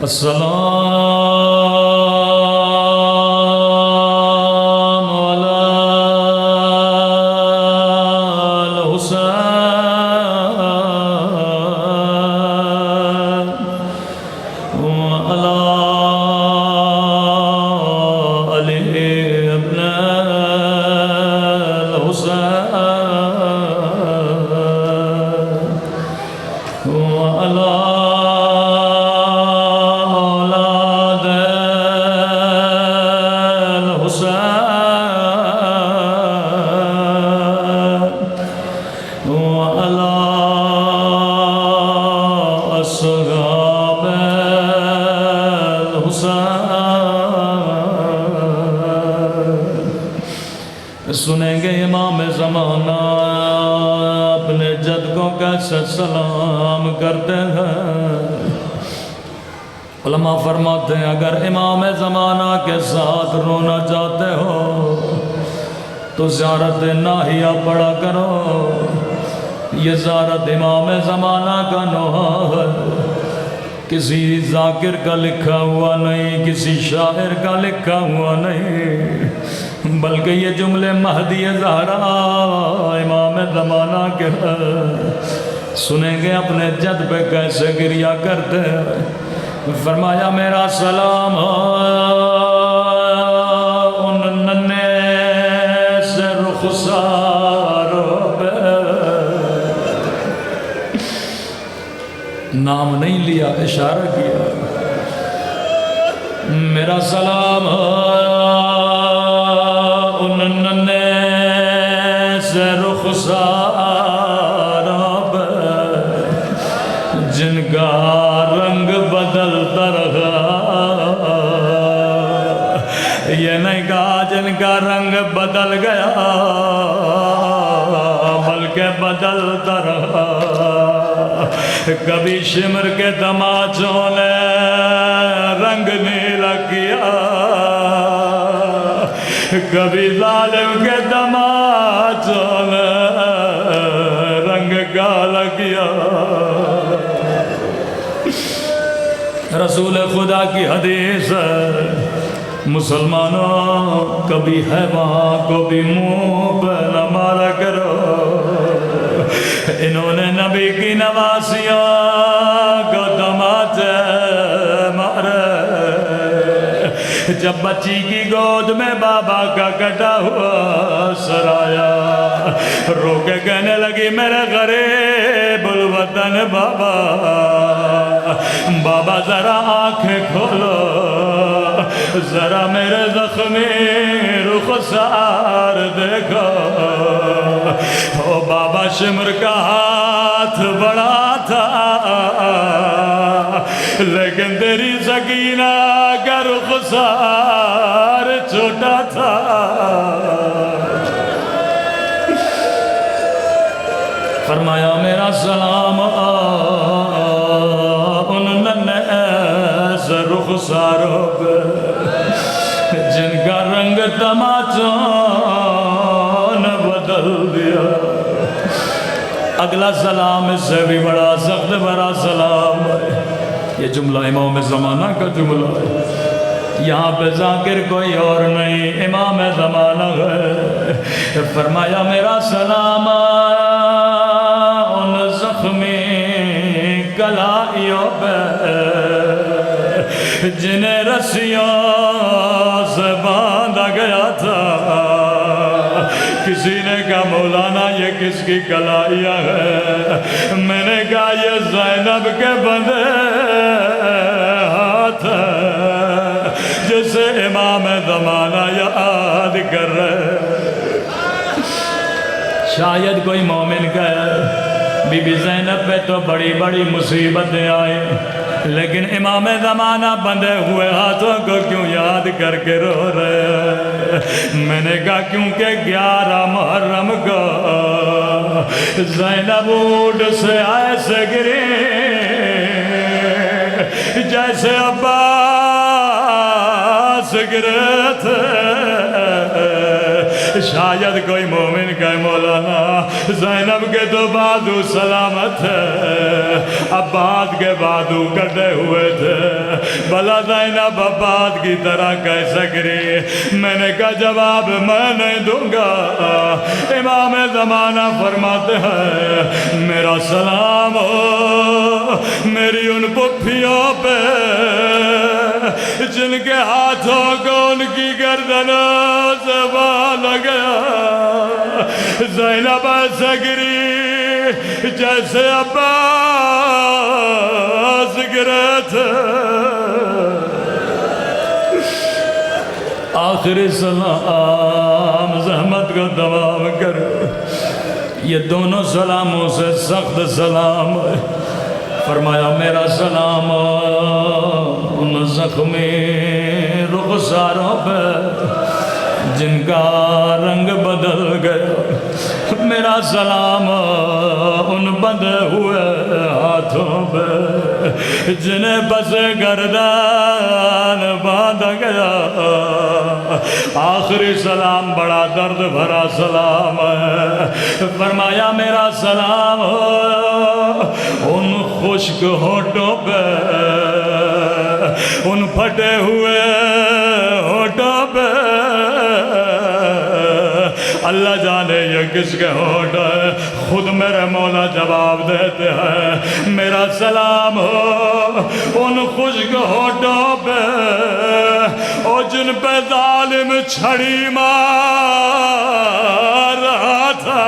السلام علی الحسین وعلی علی ابن الحسین وعلی سنیں گے امام زمانہ اپنے جد کو کیسے سلام کرتے ہیں۔ علماء فرماتے ہیں اگر امام زمانہ کے ساتھ رونا چاہتے ہو تو زیارت ناہیہ پڑھا کرو۔ یہ زیارت امام زمانہ کا نوحہ ہے، کسی ذاکر کا لکھا ہوا نہیں، کسی شاعر کا لکھا ہوا نہیں، بلکہ یہ جملے مہدی زہرا امام زمانہ کے ہیں۔ سنیں گے اپنے جد پہ کیسے گریہ کرتے ہیں۔ فرمایا میرا سلام ان ننے سے رخساروں پہ، نام نہیں لیا اشارہ کیا، میرا سلام ان ننے سے رخساروں پہ جن کا رنگ بدلتا رہا، یہ نہیں کہا جن کا رنگ بدل گیا بلکہ بدلتا رہا۔ کبھی شمر کے تماچوں نے رنگ نیلا کیا، کبھی ظالم کے تماچوں نے رنگ کالا کیا۔ رسول خدا کی حدیث ہے، مسلمانوں کبھی حیوان کو بھی منہ پہ نہ مارا کرو۔ انہوں نے نبی کی نواسیوں کو تماچے مارے، جب بچی کی گود میں بابا کا کٹا ہوا سر آیا، رو کے کہنے لگی میرے غریب الوطن بابا، بابا ذرا آنکھیں کھولو، ذرا میرے زخمی رخسار دیکھو۔ او بابا شمر کا ہاتھ بڑا تھا لیکن تیری سکینہ کا رخسار چھوٹا تھا۔ فرمایا میرا سلام ان ننے سے رخساروں پہ جن کا رنگ تماچوں نے بدل دیا۔ اگلا سلام اس سے بھی بڑا سخت بڑا سلام ہے، یہ جملہ امام زمانہ کا جملہ ہے، یہاں پہ ذاکر کوئی اور نہیں، امام زمانہ ہے۔ فرمایا میرا سلام ان زخمی کلائیوں پہ جنہیں رسیوں سے باندھا گیا تھا۔ کسی نے کہا مولانا یہ کس کی کلائیاں ہے؟ میں نے کہا یہ زینب کے بندے ہاتھ ہے جسے امام زمانہ یاد کر رہے۔ شاید کوئی مومن کہے بی بی زینب پہ تو بڑی بڑی مصیبتیں آئیں، لیکن امام زمانہ بندھے ہوئے ہاتھوں کو کیوں یاد کر کے رو رہے ہیں؟ میں نے کہا کیونکہ 11 محرم کو زینب اونٹ سے ایسے گری جیسے عباس گرے تھے۔ شاید کوئی مومن کہے مولانا زینب کے تو بازو سلامت ہے، عباس کے بازو کٹے ہوئے تھے، بھلا زینب عباس کی طرح کیسے گری؟ میں نے کہا جواب میں نہیں دوں گا، امام زمانہ فرماتے ہیں میرا سلام ہو میری ان پھپھیوں پہ جن کے ہاتھوں کو ان کی گردنوں سے بال گیا، زینب ایسے گری جیسے عباس گرے تھے۔ آخری سلام زحمت کو دوام کرو، یہ دونوں سلاموں سے سخت سلام ہے۔ فرمایا میرا سلام ان زخمی رخساروں پہ جن کا رنگ بدل گیا، میرا سلام ان بندھے ہوئے ہاتھوں پہ جنہیں بس گردن باندھ گیا۔ آخری سلام بڑا درد بھرا سلام ہے۔ فرمایا میرا سلام ان خشک ہونٹوں پہ، ان پھٹے ہوئے ہونٹوں پہ، اللہ جانے یہ کس کے ہونٹ ہے، خود میرے مولا جواب دیتے ہیں میرا سلام ہو ان خشک ہونٹوں پہ اور جن پہ ظالم چھڑی مار رہا تھا۔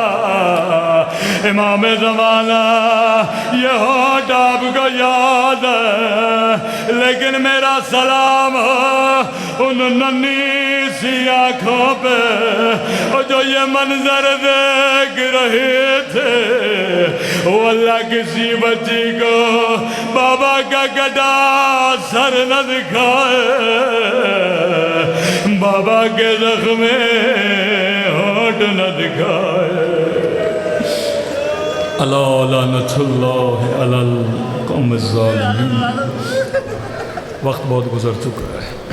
امام زمانہ یہ ہونٹ آپ کو یاد ہے، لیکن میرا سلام ہو ان ننھی سی آنکھوں پہ اور جو یہ منظر دیکھ رہے تھے، وہ اللہ کسی بچی کو بابا کا گڈا سر نہ دکھائے، بابا کے زخم ہونٹ نہ دکھائے۔ الا لعنت اللہ علی القوم الظالمین۔ وقت بہت گزر چکا ہے۔